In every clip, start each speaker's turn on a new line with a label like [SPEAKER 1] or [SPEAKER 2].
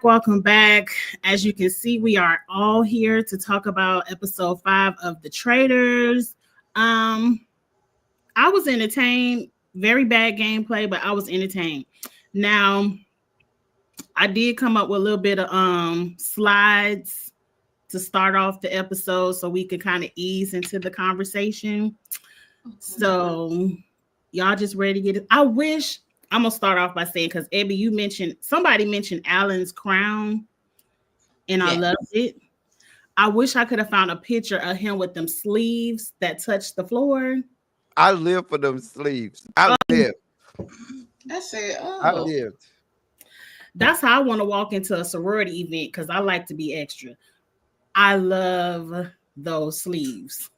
[SPEAKER 1] Welcome back. As you can see, we are all here to talk about episode 5 of the Traitors. I was entertained. Very bad gameplay, but I was entertained. Now, I did come up with a little bit of slides to start off the episode so we could kind of ease into the conversation. So y'all just ready to get it? I'm gonna start off by saying, because Abby, somebody mentioned Alan's crown, and I loved it. I wish I could have found a picture of him with them sleeves that touched the floor.
[SPEAKER 2] I live for them sleeves. I live.
[SPEAKER 3] That's it.
[SPEAKER 2] I lived.
[SPEAKER 1] That's how I want to walk into a sorority event, because I like to be extra. I love those sleeves.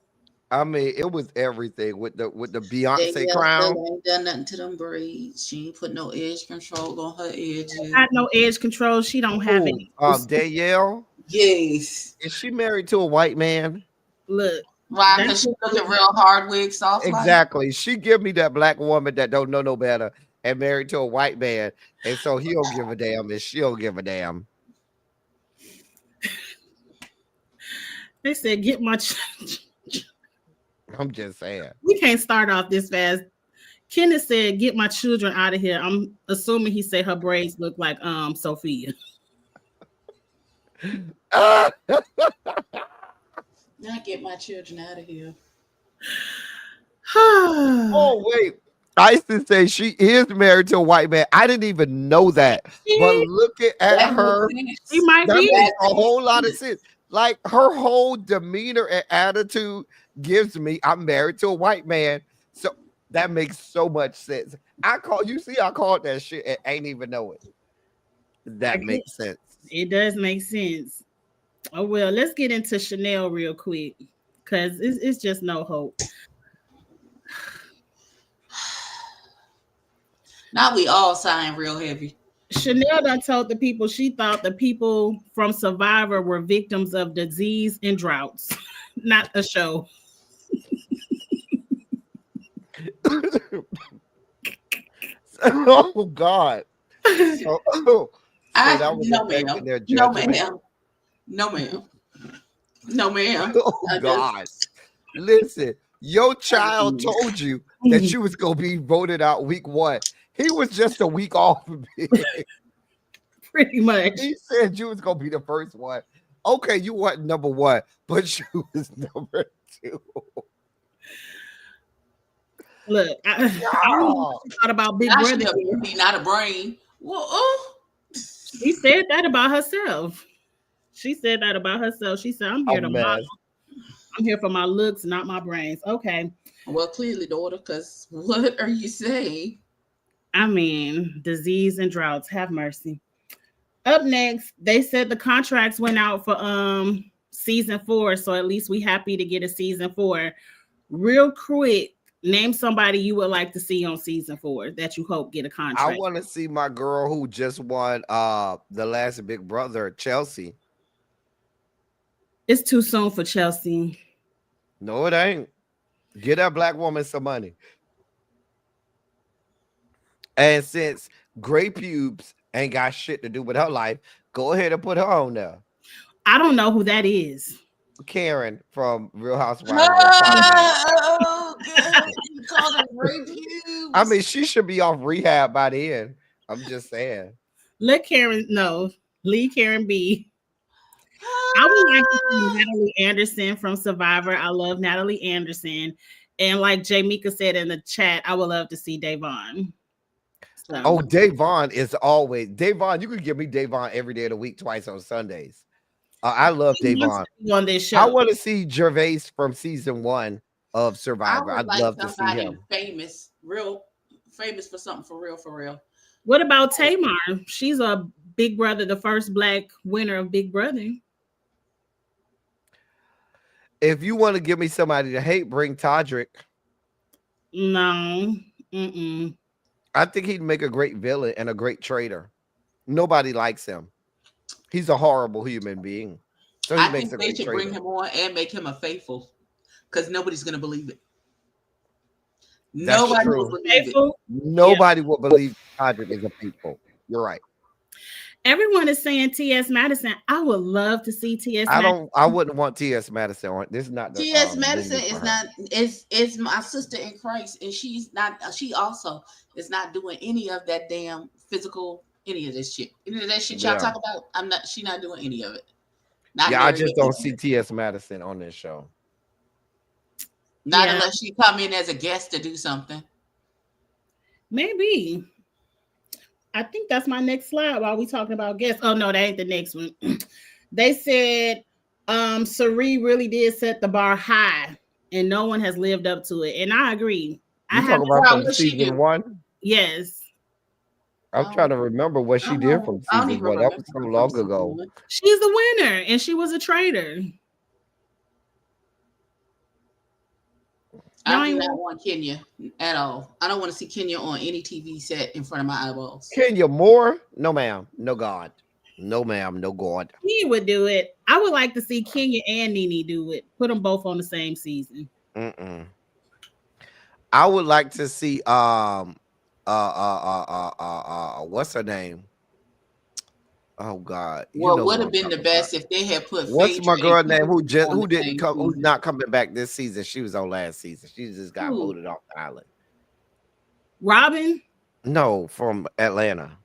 [SPEAKER 2] I mean, it was everything with the Beyonce crown.
[SPEAKER 3] Ain't done nothing to them braids. She ain't put no edge control on her edges.
[SPEAKER 1] Got no edge control. She don't have any.
[SPEAKER 2] Danielle.
[SPEAKER 3] Yes.
[SPEAKER 2] Is she married to a white man?
[SPEAKER 1] Look.
[SPEAKER 3] Why? Because she looking real hard wig soft.
[SPEAKER 2] Exactly. She give me that black woman that don't know no better and married to a white man, and so he don't give a damn and she don't give a damn.
[SPEAKER 1] They said, "Get my."
[SPEAKER 2] I'm just saying.
[SPEAKER 1] We can't start off this fast. Kenneth said, "Get my children out of here." I'm assuming he said her braids look like Sophia.
[SPEAKER 3] Not get my children out of here.
[SPEAKER 2] Oh wait, I used to say she is married to a white man. I didn't even know that. But looking at her,
[SPEAKER 1] she might be.
[SPEAKER 2] Makes a whole lot of sense. Like her whole demeanor and attitude gives me I'm married to a white man. So that makes so much sense. I called that shit and ain't even know it. That makes sense.
[SPEAKER 1] It does make sense. Oh well, let's get into Chanel real quick, because it's just no hope.
[SPEAKER 3] Now we all signed real heavy.
[SPEAKER 1] Chanel done told the people she thought the people from Survivor were victims of disease and droughts, not a show.
[SPEAKER 2] Oh God. So
[SPEAKER 3] No, ma'am.
[SPEAKER 2] Oh God. Listen, your child told you that you was gonna be voted out week 1. He was just a week off of it.
[SPEAKER 1] Pretty much.
[SPEAKER 2] He said you was gonna be the first one. Okay, you weren't number 1, but you was number 2.
[SPEAKER 1] Look, I thought about Big Brother.
[SPEAKER 3] Not a brain. Well,
[SPEAKER 1] She said that about herself. She said, "I'm here to model. I'm here for my looks, not my brains." Okay.
[SPEAKER 3] Well, clearly, daughter, because what are you saying?
[SPEAKER 1] I mean, disease and droughts. Have mercy. Up next, they said the contracts went out for season 4, so at least we happy to get a season 4. Real quick, name somebody you would like to see on season 4 that you hope get a contract.
[SPEAKER 2] I want to see my girl who just won the last Big Brother, Chelsea.
[SPEAKER 1] It's too soon for Chelsea.
[SPEAKER 2] No, it ain't. Get that black woman some money. And since Gray Pubes ain't got shit to do with her life, go ahead and put her on there.
[SPEAKER 1] I don't know who that is.
[SPEAKER 2] Karen from Real Housewives.
[SPEAKER 3] Oh, God. You called her Gray Pubes.
[SPEAKER 2] I mean, she should be off rehab by the end. I'm just saying.
[SPEAKER 1] Let Karen know. Leave Karen be. I would like to see Natalie Anderson from Survivor. I love Natalie Anderson. And like Jamika said in the chat, I would love to see Davon. So.
[SPEAKER 2] Oh, Davon is always Davon. You could give me Davon every day of the week, twice on Sundays. I love
[SPEAKER 1] He wants
[SPEAKER 2] Davon.
[SPEAKER 1] to be on this
[SPEAKER 2] I
[SPEAKER 1] show.
[SPEAKER 2] want to see Gervais from season 1 of
[SPEAKER 3] I
[SPEAKER 2] Survivor.
[SPEAKER 3] would
[SPEAKER 2] I'd
[SPEAKER 3] like
[SPEAKER 2] love to see
[SPEAKER 3] somebody
[SPEAKER 2] him.
[SPEAKER 3] famous, real famous for something for real, for real.
[SPEAKER 1] What about Tamar? She's a Big Brother, the first black winner of Big Brother.
[SPEAKER 2] If you want to give me somebody to hate, bring Todrick.
[SPEAKER 1] No. Mm-mm.
[SPEAKER 2] I think he'd make a great villain and a great traitor. Nobody likes him. He's a horrible human being. So he
[SPEAKER 3] I
[SPEAKER 2] makes
[SPEAKER 3] think
[SPEAKER 2] a
[SPEAKER 3] they
[SPEAKER 2] great
[SPEAKER 3] should bring
[SPEAKER 2] traitor.
[SPEAKER 3] him on and make him a faithful, because nobody's gonna believe it.
[SPEAKER 2] That's
[SPEAKER 3] Nobody will
[SPEAKER 2] true.
[SPEAKER 3] believe it.
[SPEAKER 1] Faithful?
[SPEAKER 2] Nobody will believe Todrick is a faithful. You're right.
[SPEAKER 1] Everyone is saying T.S. Madison. I would love to see T.S. Madison.
[SPEAKER 2] I wouldn't want T.S. Madison on. This is not the
[SPEAKER 3] T.S. Madison
[SPEAKER 2] venue for
[SPEAKER 3] is
[SPEAKER 2] her.
[SPEAKER 3] not is my sister in Christ, and she's not. She also is not doing any of that damn physical, any of this shit. Any of that shit y'all
[SPEAKER 2] Yeah.
[SPEAKER 3] talk about. I'm not. She not doing any of it. Not
[SPEAKER 2] Yeah, I
[SPEAKER 3] near
[SPEAKER 2] just
[SPEAKER 3] any
[SPEAKER 2] don't
[SPEAKER 3] of
[SPEAKER 2] see
[SPEAKER 3] it.
[SPEAKER 2] T.S. Madison on this show.
[SPEAKER 3] Not
[SPEAKER 1] Yeah.
[SPEAKER 3] unless she come in as a guest to do something.
[SPEAKER 1] Maybe. I think that's my next slide while we talking about guests. Oh no, that ain't the next one. They said Sari really did set the bar high and no one has lived up to it. And I agree. I
[SPEAKER 2] You
[SPEAKER 1] have
[SPEAKER 2] talking about
[SPEAKER 3] Wow,
[SPEAKER 2] from
[SPEAKER 3] what she
[SPEAKER 2] season
[SPEAKER 3] do?
[SPEAKER 2] 1?
[SPEAKER 1] yes.
[SPEAKER 2] I'm trying to remember what she did from
[SPEAKER 3] I don't
[SPEAKER 2] season
[SPEAKER 3] even
[SPEAKER 2] 1. That
[SPEAKER 3] remember
[SPEAKER 2] was so
[SPEAKER 3] from
[SPEAKER 2] long
[SPEAKER 3] season
[SPEAKER 2] ago.
[SPEAKER 3] one.
[SPEAKER 1] She's the winner and she was a traitor.
[SPEAKER 3] I
[SPEAKER 1] Y'all
[SPEAKER 3] do
[SPEAKER 1] ain't
[SPEAKER 3] not want Kenya at all. I don't want to see Kenya on any TV set in front of my eyeballs.
[SPEAKER 2] Kenya Moore? No, ma'am. No, God. No, ma'am. No, God.
[SPEAKER 1] He would do it. I would like to see Kenya and Nene do it. Put them both on the same season.
[SPEAKER 2] Mm-mm. I would like to see what's her name? Oh God, you
[SPEAKER 3] What
[SPEAKER 2] know
[SPEAKER 3] would
[SPEAKER 2] who
[SPEAKER 3] have
[SPEAKER 2] I'm
[SPEAKER 3] been the
[SPEAKER 2] talking about.
[SPEAKER 3] best if they had put
[SPEAKER 2] What's
[SPEAKER 3] Phaedra
[SPEAKER 2] my
[SPEAKER 3] and
[SPEAKER 2] girl name
[SPEAKER 3] Kenya on
[SPEAKER 2] who
[SPEAKER 3] the
[SPEAKER 2] didn't
[SPEAKER 3] same
[SPEAKER 2] come, who's
[SPEAKER 3] season.
[SPEAKER 2] not coming back this season? She was on last season. She just got
[SPEAKER 3] Who?
[SPEAKER 2] voted off the island.
[SPEAKER 1] Robin,
[SPEAKER 2] No, from Atlanta.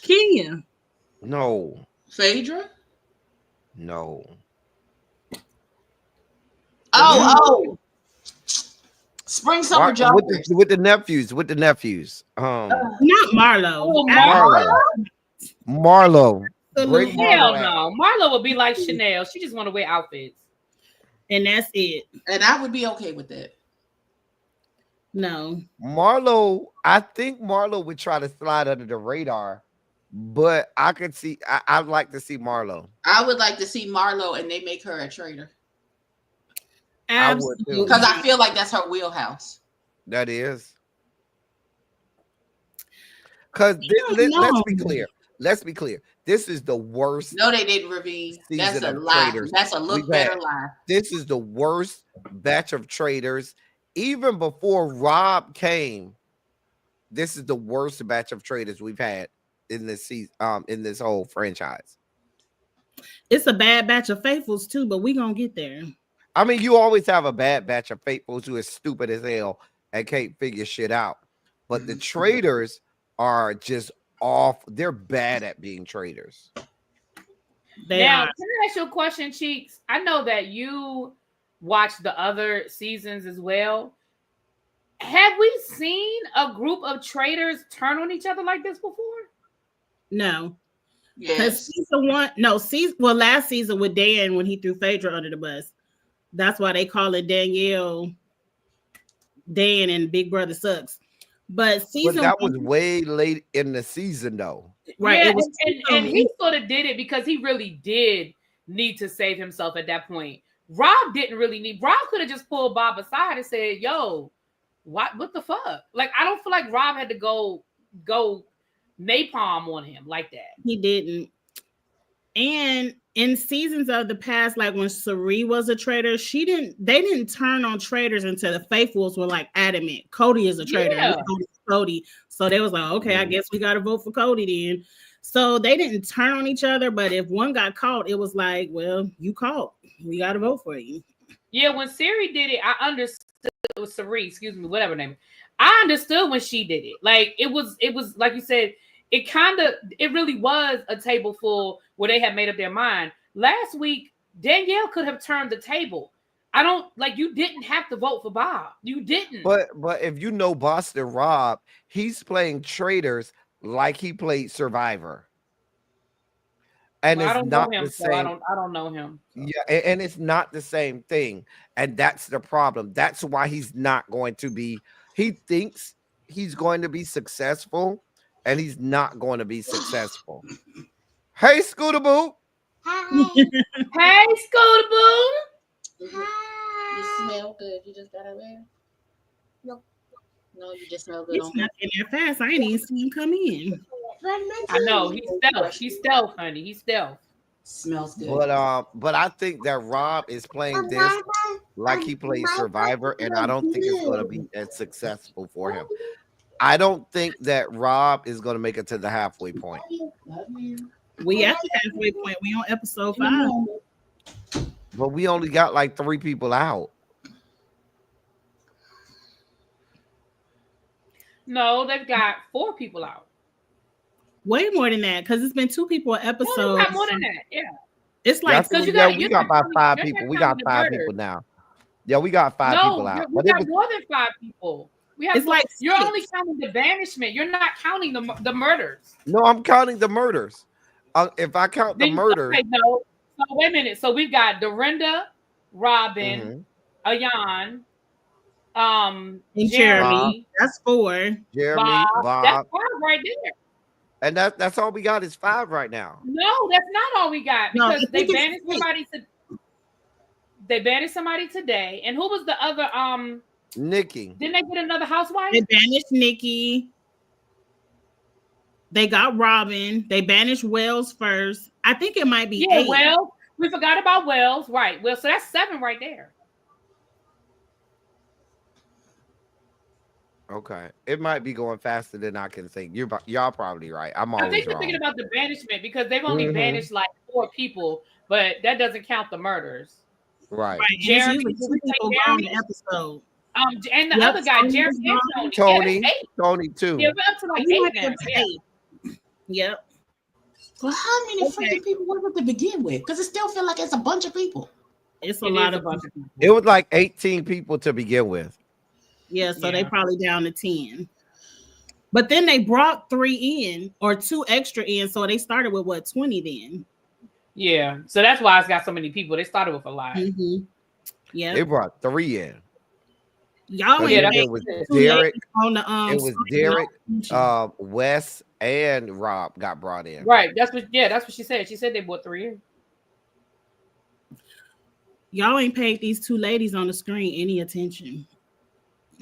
[SPEAKER 1] Kenya.
[SPEAKER 2] No,
[SPEAKER 3] Phaedra?
[SPEAKER 2] no.
[SPEAKER 3] Oh. Spring Summer Joggers.
[SPEAKER 2] With the nephews,
[SPEAKER 1] Not Marlo.
[SPEAKER 3] Oh,
[SPEAKER 2] Marlo. Marlo.
[SPEAKER 1] Absolutely.
[SPEAKER 2] Bring
[SPEAKER 4] Hell
[SPEAKER 2] Marlo out.
[SPEAKER 4] no. Marlo would be like Chanel. She just want to wear outfits.
[SPEAKER 1] And that's it.
[SPEAKER 3] And I would be okay with that.
[SPEAKER 1] No.
[SPEAKER 2] Marlo, I think Marlo would try to slide under the radar, but I could see I'd like to see Marlo.
[SPEAKER 3] I would like to see Marlo and they make her a traitor.
[SPEAKER 2] I would too.
[SPEAKER 3] Because I feel like that's her wheelhouse.
[SPEAKER 2] That is. Because let's be clear. Let's be clear. This is the worst.
[SPEAKER 3] No, they didn't, Ravine. That's a
[SPEAKER 2] of
[SPEAKER 3] lie.
[SPEAKER 2] Traitors
[SPEAKER 3] That's a look
[SPEAKER 2] we've
[SPEAKER 3] better
[SPEAKER 2] had.
[SPEAKER 3] lie.
[SPEAKER 2] This is the worst batch of traitors. Even before Rob came, this is the worst batch of traitors we've had in this season, in this whole franchise.
[SPEAKER 1] It's a bad batch of faithfuls too, but we gonna get there.
[SPEAKER 2] I mean, you always have a bad batch of faithfuls who is stupid as hell and can't figure shit out. But the traitors are just off. They're bad at being traitors.
[SPEAKER 4] Now, can I ask you a question, Cheeks? I know that you watched the other seasons as well. Have we seen a group of traitors turn on each other like this before?
[SPEAKER 1] No.
[SPEAKER 3] Yes.
[SPEAKER 1] Last season with Dan when he threw Phaedra under the bus. That's why they call it Danielle, Dan, and Big Brother Sucks. But
[SPEAKER 2] that was way late in the season, though.
[SPEAKER 4] Right. Yeah, and he sort of did it because he really did need to save himself at that point. Rob didn't really need. Rob could have just pulled Bob aside and said, "Yo, what the fuck?" Like, I don't feel like Rob had to go napalm on him like that.
[SPEAKER 1] He didn't. And in seasons of the past, like when Sari was a traitor, they didn't turn on traitors until the faithfuls were like adamant. Cody is a traitor.
[SPEAKER 4] Yeah.
[SPEAKER 1] Cody. So they was like, okay, I guess we got to vote for Cody then. So they didn't turn on each other, but if one got caught, it was like, well, you caught. We got to vote for you.
[SPEAKER 4] Yeah, when Sari did it, I understood. It was Sari, excuse me, whatever name. I understood when she did it. Like, it was like you said, it really was a table full where they had made up their mind. Last week, Danielle could have turned the table. You didn't have to vote for Bob. You didn't.
[SPEAKER 2] But if you know Boston Rob, he's playing traitors like he played Survivor. And
[SPEAKER 4] Well, I
[SPEAKER 2] it's
[SPEAKER 4] don't know
[SPEAKER 2] not
[SPEAKER 4] him,
[SPEAKER 2] the
[SPEAKER 4] so I
[SPEAKER 2] same.
[SPEAKER 4] don't know him. So.
[SPEAKER 2] Yeah, and it's not the same thing. And that's the problem. That's why he's not going to be, he thinks he's going to be successful, and he's not going to be successful. Hey, Scooter Boo.
[SPEAKER 3] Hi.
[SPEAKER 4] Hey, Scooter Boo.
[SPEAKER 3] Hi. You smell good. You just got away. No, you just smell good
[SPEAKER 1] It's
[SPEAKER 3] on
[SPEAKER 1] not in there fast. I ain't even see him come in.
[SPEAKER 4] I know he's stealth. He's stealth, honey. He's stealth.
[SPEAKER 3] Smells good.
[SPEAKER 2] But I think that Rob is playing this like he plays Survivor, and I don't think it's going to be as successful for him. I don't think that Rob is going to make it to the halfway point.
[SPEAKER 1] We at the halfway point. We on episode 5.
[SPEAKER 2] But we only got like 3 people out.
[SPEAKER 4] No, they've got 4 people out.
[SPEAKER 1] Way more than that, because it's been 2 people an episode.
[SPEAKER 4] No, they've got more than that. Yeah.
[SPEAKER 1] It's like
[SPEAKER 4] because
[SPEAKER 2] we got about 5 people. We got 5 people now. Yeah, we got 5 people out.
[SPEAKER 4] We got more than 5 people. We have.
[SPEAKER 1] It's like
[SPEAKER 4] you're
[SPEAKER 1] 6.
[SPEAKER 4] only counting the banishment. You're not counting the murders.
[SPEAKER 2] No, I'm counting the murders. If I count the murders.
[SPEAKER 4] Okay, no. So wait a minute. So we've got Dorinda, Robin, Ayan,
[SPEAKER 1] and
[SPEAKER 4] Jeremy.
[SPEAKER 1] Jeremy. That's 4.
[SPEAKER 2] Jeremy, Bob.
[SPEAKER 4] That's 5 right there.
[SPEAKER 2] And that's all we got is 5 right now.
[SPEAKER 4] No, that's not all we got, because they banished somebody today. And who was the other
[SPEAKER 2] Nikki?
[SPEAKER 4] Didn't they get another housewife?
[SPEAKER 1] They banished Nikki. They got Robin. They banished Wells first. I think it might be 8.
[SPEAKER 4] Wells. We forgot about Wells, right? Well, so that's 7 right there.
[SPEAKER 2] Okay, it might be going faster than I can think. Y'all probably right. I think
[SPEAKER 4] you're thinking about the banishment, because they've only banished like 4 people, but that doesn't count the murders.
[SPEAKER 2] Right.
[SPEAKER 1] Jeremy, 2 people on the episode.
[SPEAKER 4] And the other guy, Jeremy and Tony.
[SPEAKER 2] Tony too.
[SPEAKER 4] Yeah, we're up to like 8 now.
[SPEAKER 1] Yep.
[SPEAKER 3] Well, how many freaking people were it to begin with? Because it still feels like it's a bunch of people.
[SPEAKER 1] It's a lot of bunch of people.
[SPEAKER 2] It was like 18 people to begin with.
[SPEAKER 1] Yeah, so they probably down to 10. But then they brought 3 in, or 2 extra in, so they started with 20 then.
[SPEAKER 4] Yeah, so that's why it's got so many people. They started with a lot.
[SPEAKER 1] Yeah,
[SPEAKER 2] they brought 3 in.
[SPEAKER 1] Y'all
[SPEAKER 2] it was Derek on the it was Derek, Wes, and Rob got brought in.
[SPEAKER 4] Right. That's what she said. She said they brought 3 in.
[SPEAKER 1] Y'all ain't paid these 2 ladies on the screen any attention.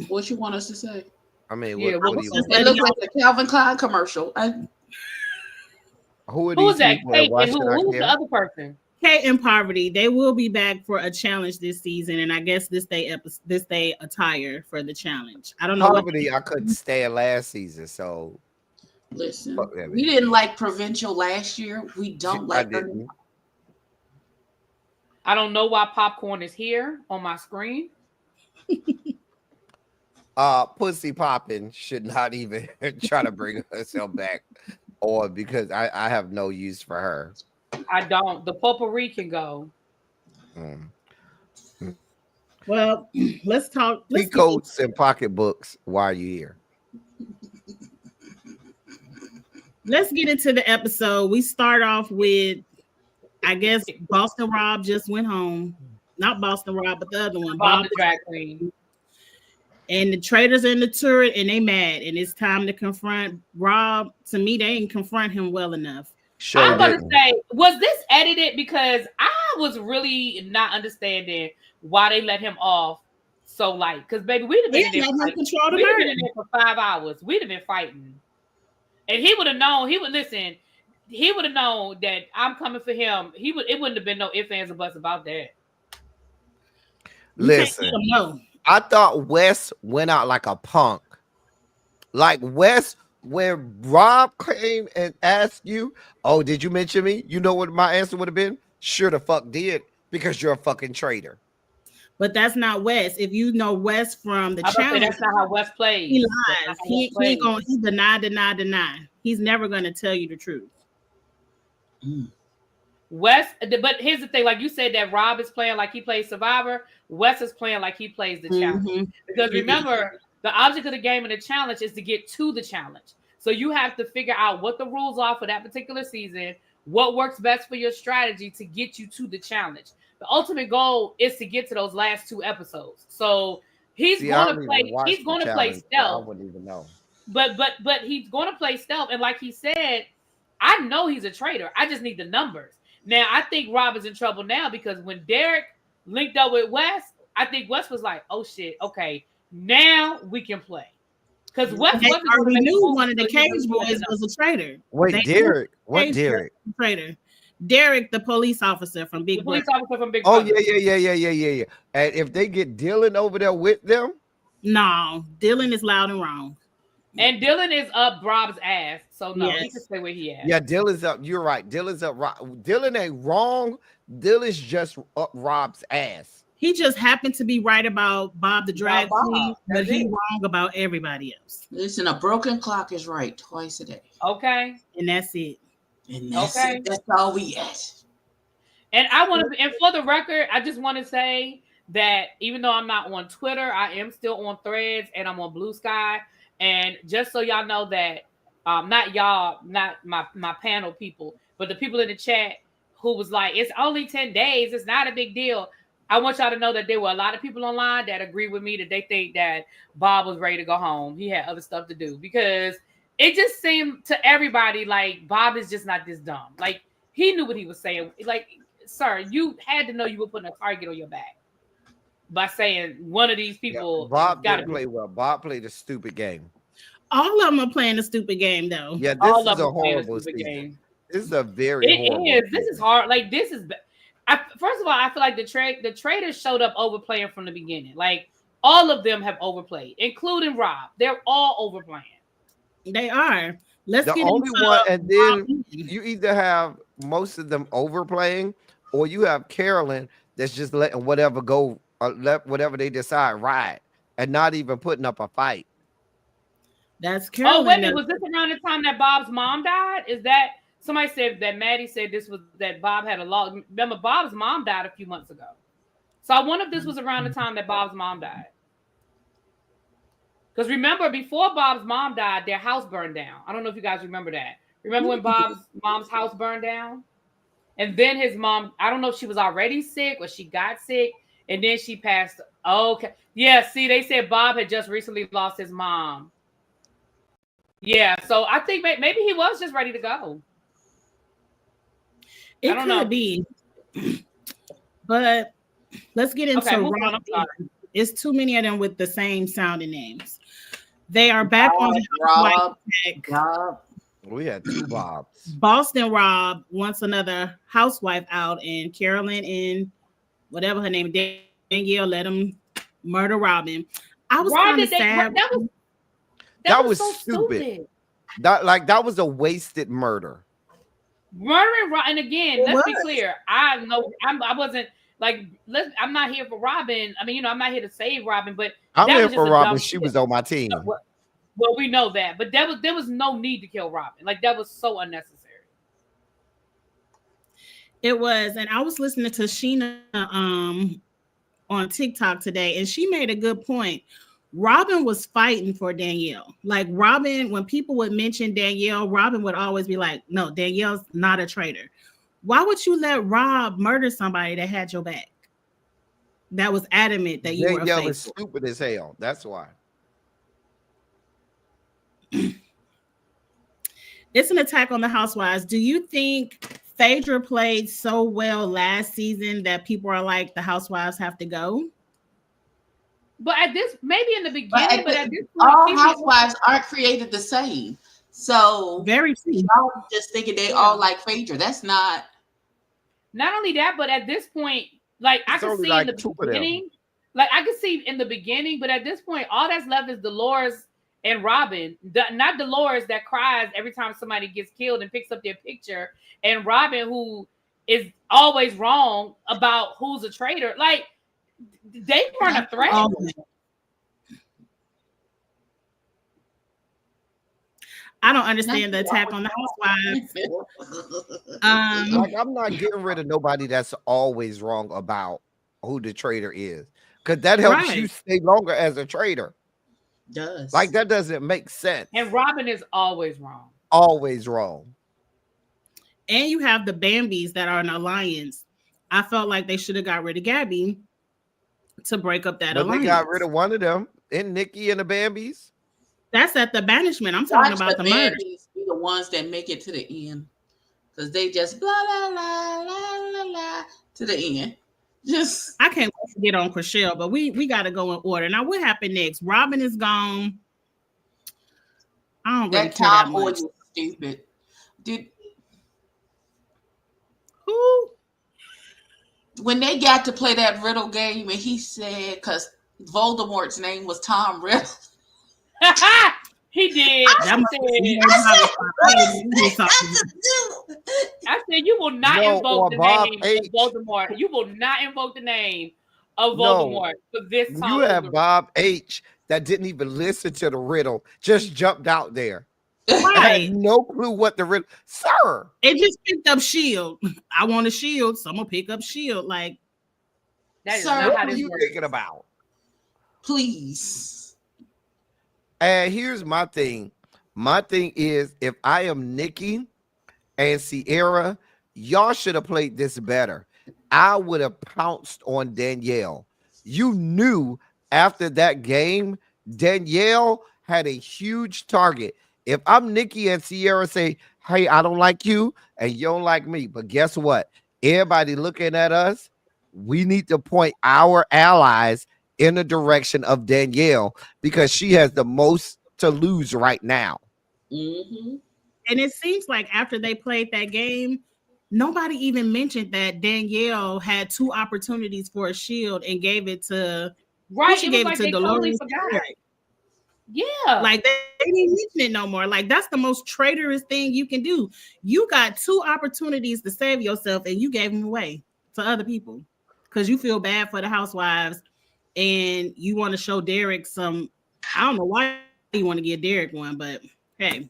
[SPEAKER 3] What you want us to say?
[SPEAKER 2] I mean,
[SPEAKER 3] what do you want? It looks like a Calvin Klein commercial.
[SPEAKER 2] Who are
[SPEAKER 4] Who's that? Kate,
[SPEAKER 2] and
[SPEAKER 4] who's the other person?
[SPEAKER 1] Kate and Poverty. They will be back for a challenge this season, and I guess this day attire for the challenge. I don't know.
[SPEAKER 2] Poverty, I couldn't stand last season, so
[SPEAKER 3] listen. We didn't like Provincial last year. We don't like her.
[SPEAKER 4] I don't know why Popcorn is here on my screen.
[SPEAKER 2] Pussy Poppin should not even try to bring herself back, or because I have no use for her.
[SPEAKER 4] I don't. The potpourri can go.
[SPEAKER 1] Well, let's talk.
[SPEAKER 2] Coats and pocketbooks while you're here.
[SPEAKER 1] Let's get into the episode. We start off with, I guess, Boston Rob just went home. Not Boston Rob, but the other one.
[SPEAKER 4] Bob the drag queen.
[SPEAKER 1] And the traitors in the turret, and they mad, and it's time to confront Rob. To me, they didn't confront him well enough.
[SPEAKER 4] I'm going to say, was this edited? Because I was really not understanding why they let him off so light. Because baby, we'd have been in there for 5 hours. We'd have been fighting, and he would have known. He would listen. He would have known that I'm coming for him. It wouldn't have been no ifs, ands, or buts about that.
[SPEAKER 2] Listen. I thought Wes went out like a punk. Like Wes, when Rob came and asked you, oh, did you mention me? You know what my answer would have been? Sure the fuck did, because you're a fucking traitor.
[SPEAKER 1] But that's not Wes. If you know Wes from the challenge,
[SPEAKER 4] that's not how Wes plays.
[SPEAKER 1] He lies. He deny. He's never gonna tell you the truth.
[SPEAKER 4] Wes, but here's the thing, like you said, that Rob is playing like he plays Survivor. Wes is playing like he plays the challenge. Because remember, the object of the game and the challenge is to get to the challenge. So you have to figure out what the rules are for that particular season, what works best for your strategy to get you to the challenge. The ultimate goal is to get to those last 2 episodes. So he's going to play. He's going to play stealth.
[SPEAKER 2] I wouldn't even know.
[SPEAKER 4] But he's going to play stealth. And like he said, I know he's a traitor. I just need the numbers. Now I think Rob is in trouble now because when Derek linked up with Wes, I think Wes was like, "Oh shit, okay, now we can play." Because Wes
[SPEAKER 1] already knew one of the Cage boys was a traitor.
[SPEAKER 2] Wait, Derek? What Derek?
[SPEAKER 1] Traitor. Derek, the police officer from Big Brother.
[SPEAKER 2] Oh, yeah. And if they get Dylan over there with them?
[SPEAKER 1] No, Dylan is loud and wrong.
[SPEAKER 4] And Dylan is up Rob's ass. So no, he can stay where he at.
[SPEAKER 2] Yeah, Dylan's up. You're right. Dylan's up. Dylan ain't wrong. Dylan's just up Rob's ass.
[SPEAKER 1] He just happened to be right about Bob the drag queen, but he's wrong about everybody else.
[SPEAKER 3] Listen, a broken clock is right twice a day.
[SPEAKER 4] Okay.
[SPEAKER 1] And that's it.
[SPEAKER 3] And that's it. That's all we at.
[SPEAKER 4] And I want to, and for the record, I just want to say that even though I'm not on Twitter, I am still on Threads and I'm on Blue Sky. And just so y'all know that, not y'all, not my panel people, but the people in the chat who was like, it's only 10 days. It's not a big deal. I want y'all to know that there were a lot of people online that agree with me that they think that Bob was ready to go home. He had other stuff to do because it just seemed to everybody like Bob is just not this dumb. Like he knew what he was saying. Like, sir, you had to know you were putting a target on your back by saying one of these people.
[SPEAKER 2] Bob didn't play well. Bob played a stupid game.
[SPEAKER 1] All of them are playing a stupid game, though.
[SPEAKER 2] Yeah, this is a horrible game. This is a very horrible game.
[SPEAKER 4] This is hard. Like this is. First of all, I feel like the Traitors showed up overplaying from the beginning. Like all of them have overplayed, including Rob. They're all overplaying.
[SPEAKER 1] They are.
[SPEAKER 2] Let's get only into one, and then you either have most of them overplaying, or you have Carolyn that's just letting whatever go, let whatever they decide ride, and not even putting up a fight.
[SPEAKER 1] That's Carolyn.
[SPEAKER 4] Oh wait a minute, was this around the time that Bob's mom died? Is that? Somebody said that Maddie said this was that Bob had a law. Remember, Bob's mom died a few months ago. So I wonder if this was around the time that Bob's mom died. Because remember, before Bob's mom died, their house burned down. I don't know if you guys remember that. Remember when Bob's mom's house burned down? And then his mom, I don't know if she was already sick or she got sick, and then she passed. Okay. Yeah, see, they said Bob had just recently lost his mom. Yeah, so I think maybe he was just ready to go.
[SPEAKER 1] It could be, but let's get into Rob. It's too many of them with the same sounding names. They are back on the
[SPEAKER 3] Rob.
[SPEAKER 2] We had 2 Bobs.
[SPEAKER 1] Boston Rob wants another housewife out, and Carolyn and whatever her name, Danielle, let him murder Robin. I was kind of sad.
[SPEAKER 2] That was so stupid. That was a wasted murder.
[SPEAKER 4] Murdering Robin, and again, let's be clear. I wasn't like. I'm not here for Robin. I mean, I'm not here to save Robin, but
[SPEAKER 2] I'm here for Robin. She was on my team.
[SPEAKER 4] Well, we know that, but there was no need to kill Robin. Like that was so unnecessary.
[SPEAKER 1] It was, and I was listening to Sheena on TikTok today, and she made a good point. Robin was fighting for Danielle. Like Robin, when people would mention Danielle, Robin would always be like, no, Danielle's not a traitor. Why would you let Rob murder somebody that had your back? That was adamant that you were
[SPEAKER 2] Danielle is stupid as hell. That's why.
[SPEAKER 1] It's an attack on the housewives. Do you think Phaedra played so well last season that people are like, the housewives have to go?
[SPEAKER 4] But at this, maybe in the beginning, but at this point,
[SPEAKER 3] all housewives aren't created the same. So
[SPEAKER 1] very true.
[SPEAKER 3] Y'all just thinking they all like Phaedra. That's not.
[SPEAKER 4] Not only that, but at this point, like I can see in the beginning, like I can see in the beginning, but at this point, all that's left is Dolores and Robin. Not Dolores that cries every time somebody gets killed and picks up their picture, and Robin who is always wrong about who's a traitor. Like. They weren't a threat.
[SPEAKER 1] I don't understand the attack on the housewives.
[SPEAKER 2] Like I'm not getting rid of nobody that's always wrong about who the traitor is, because that helps you stay longer as a traitor.
[SPEAKER 3] Does
[SPEAKER 2] like that doesn't make sense.
[SPEAKER 4] And Robin is always wrong.
[SPEAKER 2] Always wrong.
[SPEAKER 1] and you have the Bambis that are an alliance. I felt like they should have got rid of Gabby to break up that
[SPEAKER 2] But
[SPEAKER 1] alliance.
[SPEAKER 2] they got rid of one of them. And Nikki and the Bambis.
[SPEAKER 1] That's at the banishment. I'm talking about the murder.
[SPEAKER 3] Bambis be the ones that make it to the end. Because they just blah, la, la, la, la, la, to the end. Just
[SPEAKER 1] I can't wait to get on Chriselle, but we got to go in order. Now, what happened next? Robin is gone. I don't really
[SPEAKER 3] that
[SPEAKER 1] care that
[SPEAKER 3] cowboy
[SPEAKER 1] much.
[SPEAKER 3] is stupid. Did
[SPEAKER 1] Who?
[SPEAKER 3] when they got to play that riddle game and he said, because Voldemort's name was Tom Riddle.
[SPEAKER 4] He did.
[SPEAKER 1] That must be
[SPEAKER 4] I said, you will not
[SPEAKER 2] No,
[SPEAKER 4] invoke
[SPEAKER 2] or
[SPEAKER 4] the
[SPEAKER 2] Bob
[SPEAKER 4] name
[SPEAKER 2] H.
[SPEAKER 4] of Voldemort. You will not invoke the name of
[SPEAKER 2] No.
[SPEAKER 4] Voldemort for this time.
[SPEAKER 2] You have Bob H. that didn't even listen to the riddle, just jumped out there.
[SPEAKER 1] Right.
[SPEAKER 2] Had no clue what the riddle. Sir,
[SPEAKER 1] It just picked up shield. I want a shield. Someone pick up shield. Like,
[SPEAKER 4] That is
[SPEAKER 3] Sir,
[SPEAKER 4] not
[SPEAKER 2] what
[SPEAKER 4] how
[SPEAKER 2] are
[SPEAKER 4] this
[SPEAKER 2] you
[SPEAKER 4] works.
[SPEAKER 2] thinking about?
[SPEAKER 3] Please.
[SPEAKER 2] And here's my thing. My thing is, if I am Nikki and Sierra, y'all should have played this better. I would have pounced on Danielle. You knew after that game, Danielle had a huge target. If I'm Nikki and Sierra say, hey, I don't like you and you don't like me, but guess what? Everybody looking at us, we need to point our allies in the direction of Danielle because she has the most to lose right now.
[SPEAKER 3] Mm-hmm.
[SPEAKER 1] and it seems like after they played that game, nobody even mentioned that Danielle had 2 opportunities for a shield and gave it to
[SPEAKER 4] Right.
[SPEAKER 1] she
[SPEAKER 4] It was
[SPEAKER 1] gave
[SPEAKER 4] like
[SPEAKER 1] it to
[SPEAKER 4] they totally
[SPEAKER 1] Dolores.
[SPEAKER 4] forgot. Yeah.
[SPEAKER 1] Like they didn't mention it no more. Like that's the most traitorous thing you can do. You got 2 opportunities to save yourself and you gave them away to other people because you feel bad for the housewives and you want to show Derek some. I don't know why you want to give Derek one, but hey,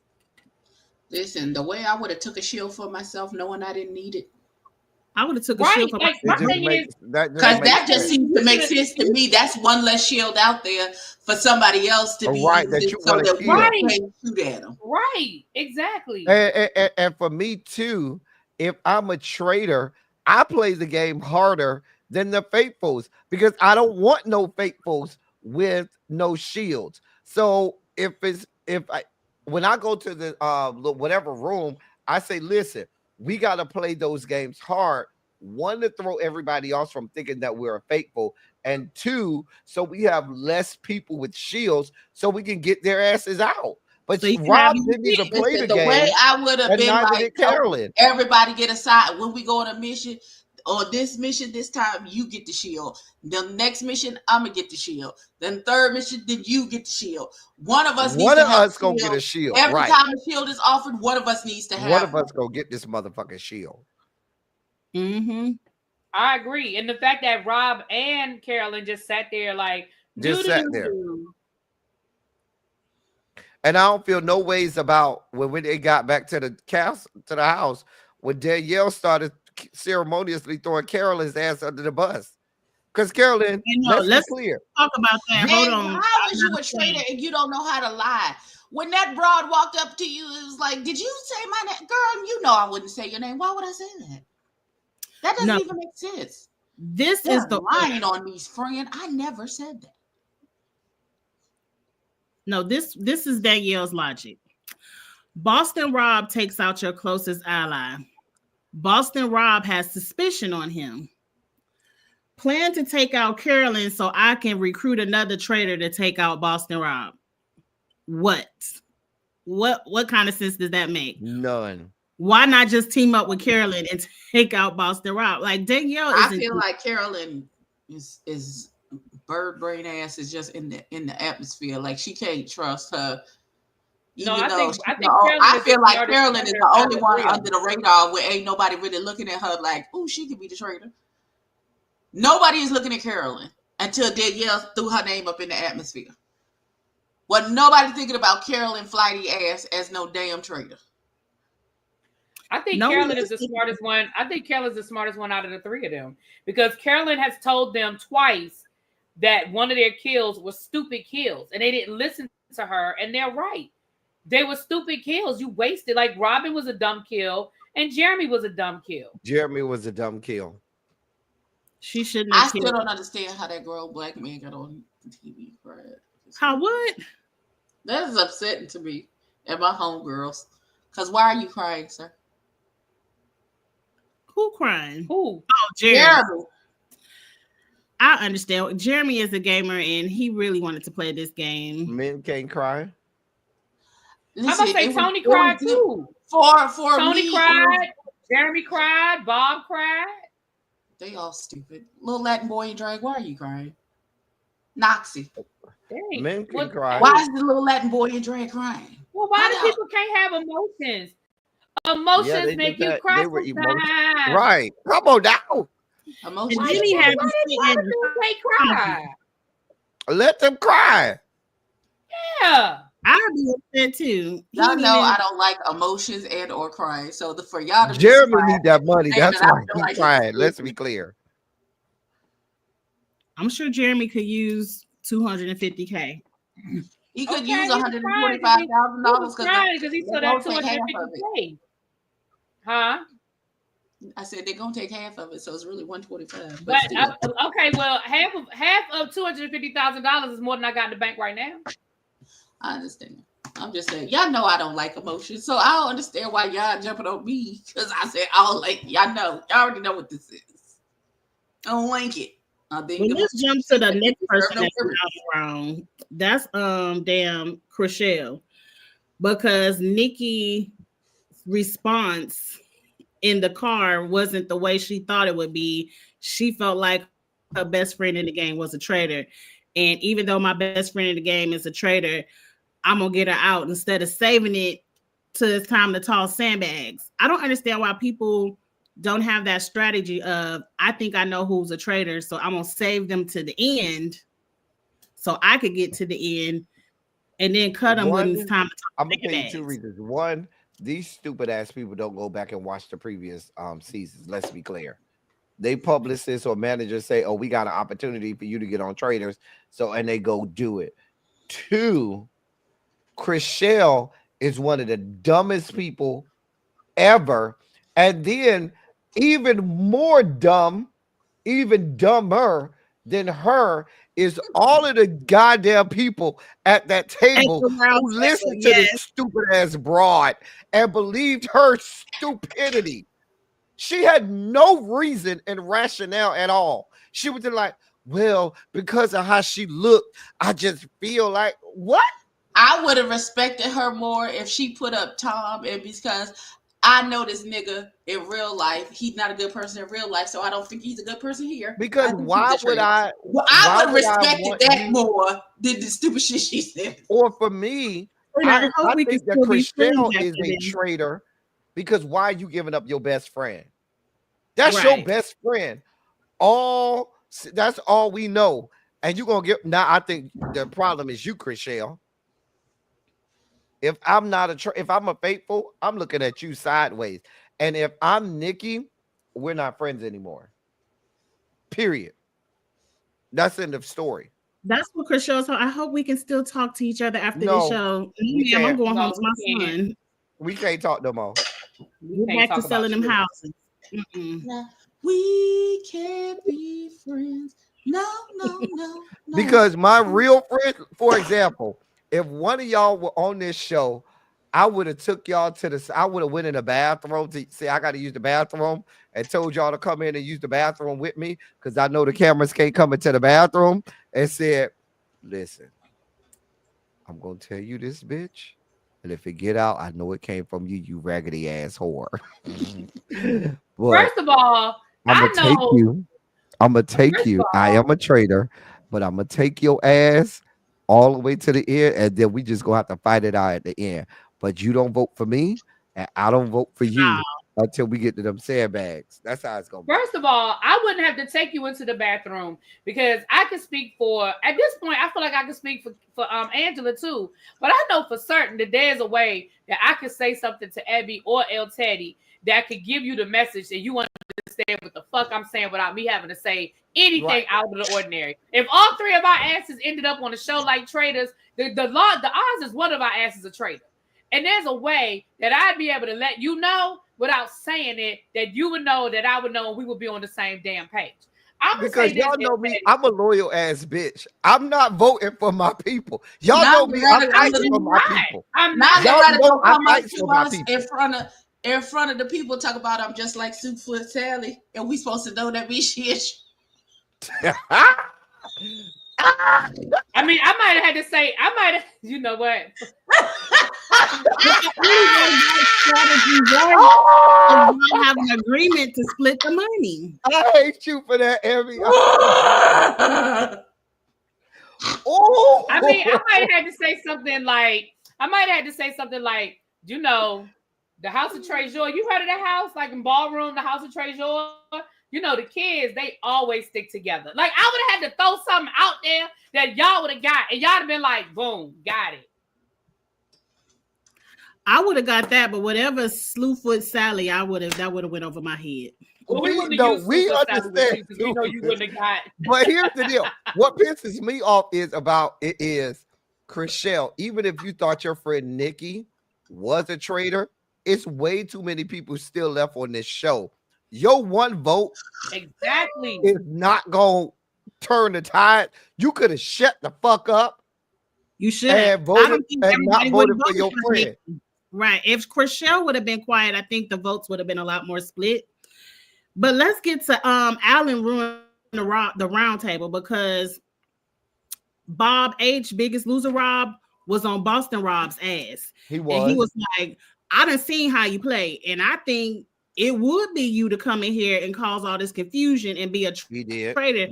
[SPEAKER 3] Listen, the way I would have took a shield for myself, knowing I didn't need it.
[SPEAKER 1] I would have took a
[SPEAKER 4] Right,
[SPEAKER 1] shield for
[SPEAKER 4] like,
[SPEAKER 1] myself.
[SPEAKER 4] my thing is,
[SPEAKER 3] Because that just seems to make sense to me. That's one less shield out there for somebody else to be
[SPEAKER 2] Right, that
[SPEAKER 3] using
[SPEAKER 2] you
[SPEAKER 3] so
[SPEAKER 2] wanna
[SPEAKER 3] that we
[SPEAKER 2] kill.
[SPEAKER 3] can't shoot at them.
[SPEAKER 4] right, exactly.
[SPEAKER 2] And for me too, if I'm a traitor, I play the game harder than the faithfuls because I don't want no faithfuls with no shields. So when I go to the whatever room, I say, listen, we got to play those games hard. 1, to throw everybody else from thinking that we're a faithful, and 2, so we have less people with shields so we can get their asses out. But
[SPEAKER 1] So you can
[SPEAKER 2] Rob
[SPEAKER 1] have-
[SPEAKER 2] didn't even play
[SPEAKER 3] Listen,
[SPEAKER 2] the
[SPEAKER 3] the
[SPEAKER 2] game.
[SPEAKER 3] way I would have
[SPEAKER 2] And
[SPEAKER 3] been
[SPEAKER 2] neither
[SPEAKER 3] like,
[SPEAKER 2] did Carolyn.
[SPEAKER 3] everybody get aside when we go on a mission. On this mission, this time you get the shield. The next mission, I'm gonna get the shield. Then third mission, then you get the shield. One of us needs to have a
[SPEAKER 2] gonna
[SPEAKER 3] shield.
[SPEAKER 2] get a shield.
[SPEAKER 3] Every
[SPEAKER 2] Right.
[SPEAKER 3] time a shield is offered, one of us needs to have
[SPEAKER 2] One of us gonna get this motherfucking shield.
[SPEAKER 1] Mm-hmm.
[SPEAKER 4] I agree. And the fact that Rob and Carolyn just sat there like
[SPEAKER 2] Just sat there.
[SPEAKER 4] doo-doo-doo.
[SPEAKER 2] And I don't feel no ways about when they got back to the castle, to the house, when Danielle started ceremoniously throwing Carolyn's ass under the bus. Because Carolyn, let's be clear.
[SPEAKER 1] Talk about that.
[SPEAKER 3] Man,
[SPEAKER 1] Hold on.
[SPEAKER 3] how is you a traitor and you don't know how to lie? When that broad walked up to you, it was like, did you say my name? Girl, you know I wouldn't say your name. Why would I say that? That doesn't
[SPEAKER 1] No.
[SPEAKER 3] even make sense.
[SPEAKER 1] This
[SPEAKER 3] You're
[SPEAKER 1] is the
[SPEAKER 3] lying on me, friend. I never said that.
[SPEAKER 1] No, this is Danielle's logic. Boston Rob takes out your closest ally. Boston Rob has suspicion on him. Plan to take out Carolyn so I can recruit another traitor to take out Boston Rob. What kind of sense does that make?
[SPEAKER 2] None.
[SPEAKER 1] Why not just team up with Carolyn and take out Boston Rob? Like Danielle
[SPEAKER 3] I
[SPEAKER 1] isn't.
[SPEAKER 3] feel like Carolyn is bird brain ass is just in the atmosphere. Like she can't trust her.
[SPEAKER 4] No,
[SPEAKER 3] Even
[SPEAKER 4] I
[SPEAKER 3] though
[SPEAKER 4] think
[SPEAKER 3] she's
[SPEAKER 4] Carolyn
[SPEAKER 3] I
[SPEAKER 4] is
[SPEAKER 3] feel
[SPEAKER 4] the
[SPEAKER 3] like
[SPEAKER 4] smartest
[SPEAKER 3] Carolyn is
[SPEAKER 4] traitor
[SPEAKER 3] the
[SPEAKER 4] out
[SPEAKER 3] only
[SPEAKER 4] of
[SPEAKER 3] one
[SPEAKER 4] the three of
[SPEAKER 3] under the radar where ain't nobody really looking at her like, oh, she could be the traitor. Nobody is looking at Carolyn until Danielle threw her name up in the atmosphere. Wasn't nobody thinking about Carolyn flighty ass as no damn traitor.
[SPEAKER 4] I think
[SPEAKER 1] No,
[SPEAKER 4] Carolyn is the
[SPEAKER 1] listen.
[SPEAKER 4] smartest one. I think Carolyn's the smartest one out of the 3 of them because Carolyn has told them twice that one of their kills was stupid kills and they didn't listen to her, and they're right. They were stupid kills. You wasted. Like Robin was a dumb kill And Jeremy was a dumb kill.
[SPEAKER 2] Jeremy was a dumb kill.
[SPEAKER 1] She shouldn't
[SPEAKER 3] I
[SPEAKER 1] have
[SPEAKER 3] still
[SPEAKER 1] killed.
[SPEAKER 3] don't understand how that girl black man got on TV. Right?
[SPEAKER 1] How what?
[SPEAKER 3] That is upsetting to me and my homegirls. Because why are you crying, sir?
[SPEAKER 1] Who crying?
[SPEAKER 4] Who?
[SPEAKER 1] Oh, Jeremy.
[SPEAKER 3] Terrible.
[SPEAKER 1] I understand. Jeremy is a gamer and he really wanted to play this game.
[SPEAKER 2] Men can't cry.
[SPEAKER 4] I'm gonna say Tony cried too.
[SPEAKER 3] For
[SPEAKER 4] Tony
[SPEAKER 3] me,
[SPEAKER 4] cried. Jeremy cried. Bob cried.
[SPEAKER 3] They all stupid. Little Latin boy in drag. Why are you crying? Noxie.
[SPEAKER 4] Dang.
[SPEAKER 2] Men can cry.
[SPEAKER 3] Why is the little Latin boy in drag crying?
[SPEAKER 4] Well, why do people can't have emotions? Emotions make you cry sometimes.
[SPEAKER 2] Right. Come on now.
[SPEAKER 3] Emotions.
[SPEAKER 1] And then he had to
[SPEAKER 4] Why do they cry?
[SPEAKER 2] Let them cry.
[SPEAKER 4] Yeah.
[SPEAKER 1] I'd be upset too.
[SPEAKER 3] Y'all know I don't like emotions and or crying. So for y'all to
[SPEAKER 2] Jeremy need that money. That's why he's
[SPEAKER 3] like
[SPEAKER 2] crying. Let's be clear.
[SPEAKER 1] I'm sure Jeremy could use $250K.
[SPEAKER 3] He could use $125,000
[SPEAKER 4] because he saw that $250K. Huh?
[SPEAKER 3] I said they're gonna take half of it, so it's really $125.
[SPEAKER 4] But okay, well, half of $250,000 is more than I got in the bank right now.
[SPEAKER 3] I understand. I'm just saying, y'all know I don't like emotions, so I don't understand why y'all jumping on me because I said I don't like. Y'all already know what this is. I don't like it.
[SPEAKER 1] Well, let's jump to the next person that's around. That's damn Chriselle, because Nikki's response in the car wasn't the way she thought it would be. She felt like her best friend in the game was a traitor, and even though my best friend in the game is a traitor, I'm gonna get her out instead of saving it till it's time to toss sandbags. I don't understand why people don't have that strategy of, I think I know who's a traitor, so I'm gonna save them to the end so I could get to the end and then cut them when it's time to toss
[SPEAKER 2] I'm gonna tell you
[SPEAKER 1] sandbags.
[SPEAKER 2] 2 reasons. One, these stupid ass people don't go back and watch the previous seasons. Let's be clear. They publicists or managers say, "Oh, we got an opportunity for you to get on Traitors," and they go do it. 2, Chriselle is one of the dumbest people ever, and then even more dumb, even dumber than her is all of the goddamn people at that table who listened to this stupid ass broad and believed her stupidity. She had no reason and rationale at all. She was just like, well, because of how she looked, I just feel like, what?
[SPEAKER 3] I would have respected her more if she put up Tom, and because I know this nigga in real life, he's not a good person in real life, so I don't think he's a good person here.
[SPEAKER 2] Because why would I?
[SPEAKER 3] Well, I would have respected that more than the stupid shit she said.
[SPEAKER 2] Or for me, I think that Chriselle is a traitor because why are you giving up your best friend? That's your best friend. That's all we know. And you're gonna get now. I think the problem is you, Chriselle. If I'm not if I'm a faithful, I'm looking at you sideways. And if I'm Nikki, we're not friends anymore. Period. That's the end of story.
[SPEAKER 1] That's what Chriselle told. I hope we can still talk to each other after the show. Yeah, I'm going home to my son.
[SPEAKER 2] We can't talk no more.
[SPEAKER 1] We're back to selling them houses.
[SPEAKER 3] We can't be friends. No.
[SPEAKER 2] Because my real friend, for example, if one of y'all were on this show, I would have took y'all I would have went in the bathroom to say I got to use the bathroom and told y'all to come in and use the bathroom with me because I know the cameras can't come into the bathroom, and said, listen, I'm going to tell you this, bitch. And if it get out, I know it came from you, you raggedy ass whore.
[SPEAKER 4] First of all,
[SPEAKER 2] I'm going to take you. I am a traitor, but I'm going to take your ass all the way to the end, and then we just gonna have to fight it out at the end. But you don't vote for me, and I don't vote for you until we get to them sandbags. That's how it's gonna be.
[SPEAKER 4] First of all, I wouldn't have to take you into the bathroom because I can speak for. At this point, I feel like I can speak for Angela too. But I know for certain that there's a way that I can say something to Abby or El Teddy that could give you the message that you understand what the fuck I'm saying without me having to say anything out of the ordinary. If all 3 of our asses ended up on a show like Traitors, the odds is one of our asses a traitor. And there's a way that I'd be able to let you know without saying it, that you would know, that I would know, and we would be on the same damn page. I'm gonna
[SPEAKER 2] Because
[SPEAKER 4] say this,
[SPEAKER 2] y'all know me, I'm a loyal ass bitch. I'm not voting for my people. Y'all
[SPEAKER 3] Now
[SPEAKER 2] know
[SPEAKER 3] you
[SPEAKER 2] me,
[SPEAKER 3] gotta
[SPEAKER 2] I'm
[SPEAKER 3] go
[SPEAKER 2] fighting
[SPEAKER 3] to
[SPEAKER 2] for my
[SPEAKER 4] not.
[SPEAKER 2] people.
[SPEAKER 4] I'm
[SPEAKER 3] Now
[SPEAKER 4] not.
[SPEAKER 3] they
[SPEAKER 2] Y'all
[SPEAKER 3] gotta
[SPEAKER 2] know
[SPEAKER 3] go
[SPEAKER 2] I
[SPEAKER 3] come
[SPEAKER 2] fight
[SPEAKER 3] up
[SPEAKER 2] for
[SPEAKER 3] to
[SPEAKER 2] my
[SPEAKER 3] us
[SPEAKER 2] people.
[SPEAKER 3] in front of the people, talk about I'm just like Superfoot Sally, and we supposed to know that means she is.
[SPEAKER 4] I mean, I might have had to say, you know what?
[SPEAKER 1] Strategy was not have an agreement to split the money.
[SPEAKER 2] I hate you for that, Emmy.
[SPEAKER 3] I
[SPEAKER 2] Oh,
[SPEAKER 4] I mean, I might have had to say something like, you know, the House of Treasure. You heard of that house? Like in Ballroom, the House of Treasure. You know, the kids, they always stick together. Like, I would have had to throw something out there that y'all would have got, and y'all would have been like, boom, got it.
[SPEAKER 1] I would have got that, but whatever Slewfoot Sally, that would have went over my head.
[SPEAKER 4] Well, we wouldn't
[SPEAKER 2] no,
[SPEAKER 4] have used
[SPEAKER 2] we
[SPEAKER 4] Super Sally with
[SPEAKER 2] understand
[SPEAKER 4] you because we know you wouldn't have got.
[SPEAKER 2] But here's the deal. What pisses me off is Chriselle. Even if you thought your friend Nikki was a traitor, it's way too many people still left on this show. Your one vote
[SPEAKER 4] Exactly
[SPEAKER 2] is not gonna turn the tide. You could have shut the fuck up.
[SPEAKER 1] You should
[SPEAKER 2] and voted and not voted for your friend.
[SPEAKER 1] Right. If Chriselle would have been quiet, I think the votes would have been a lot more split. But let's get to Alan ruined the round table because Bob H, Biggest Loser Rob, was on Boston Rob's ass. And he was like, I done seen how you play. And I think it would be you to come in here and cause all this confusion and be a traitor.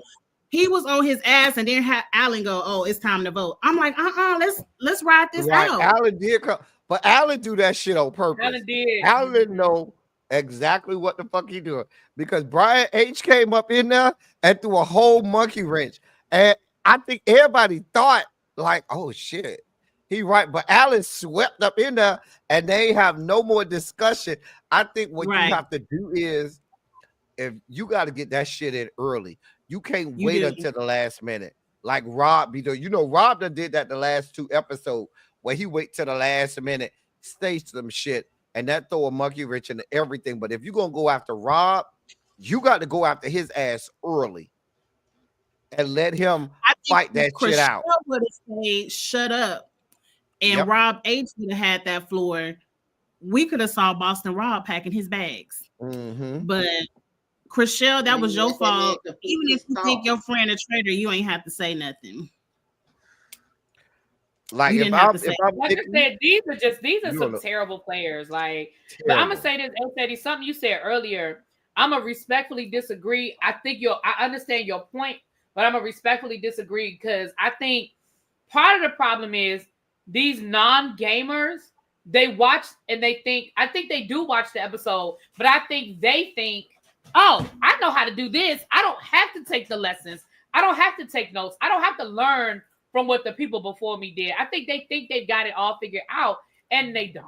[SPEAKER 1] He was on his ass, and then had Alan go, "Oh, it's time to vote." I'm like, let's ride this out.
[SPEAKER 2] Alan did come, but Alan do that shit on purpose.
[SPEAKER 4] Alan did.
[SPEAKER 2] Alan know exactly what the fuck he doing because Brian H came up in there and threw a whole monkey wrench, and I think everybody thought like, "Oh shit, he right," but Alan swept up in there, and they have no more discussion. I think what you have to do is, if you got to get that shit in early. You can't wait until the last minute. Like Rob, Rob done did that the last 2 episodes where he wait till the last minute, stage some shit, and that throw a monkey wrench into everything. But if you're gonna go after Rob, you got to go after his ass early and let him fight that shit out.
[SPEAKER 1] Would have said, "Shut up," and Rob H would have had that floor. We could have saw Boston Rob packing his bags, but. Chriselle, that was your fault. Even if you think your friend a traitor, you ain't have to say nothing.
[SPEAKER 2] Like
[SPEAKER 4] like I said, these are some terrible players. Like, but I'm gonna say this, Eddie, something you said earlier. I'm gonna respectfully disagree. I understand your point, but I'm gonna respectfully disagree because I think part of the problem is these non-gamers. They watch and they think. I think they do watch the episode, but I think they think. Oh, I know how to do this. I don't have to take the lessons. I don't have to take notes. I don't have to learn from what the people before me did. I think they've got it all figured out, and they don't.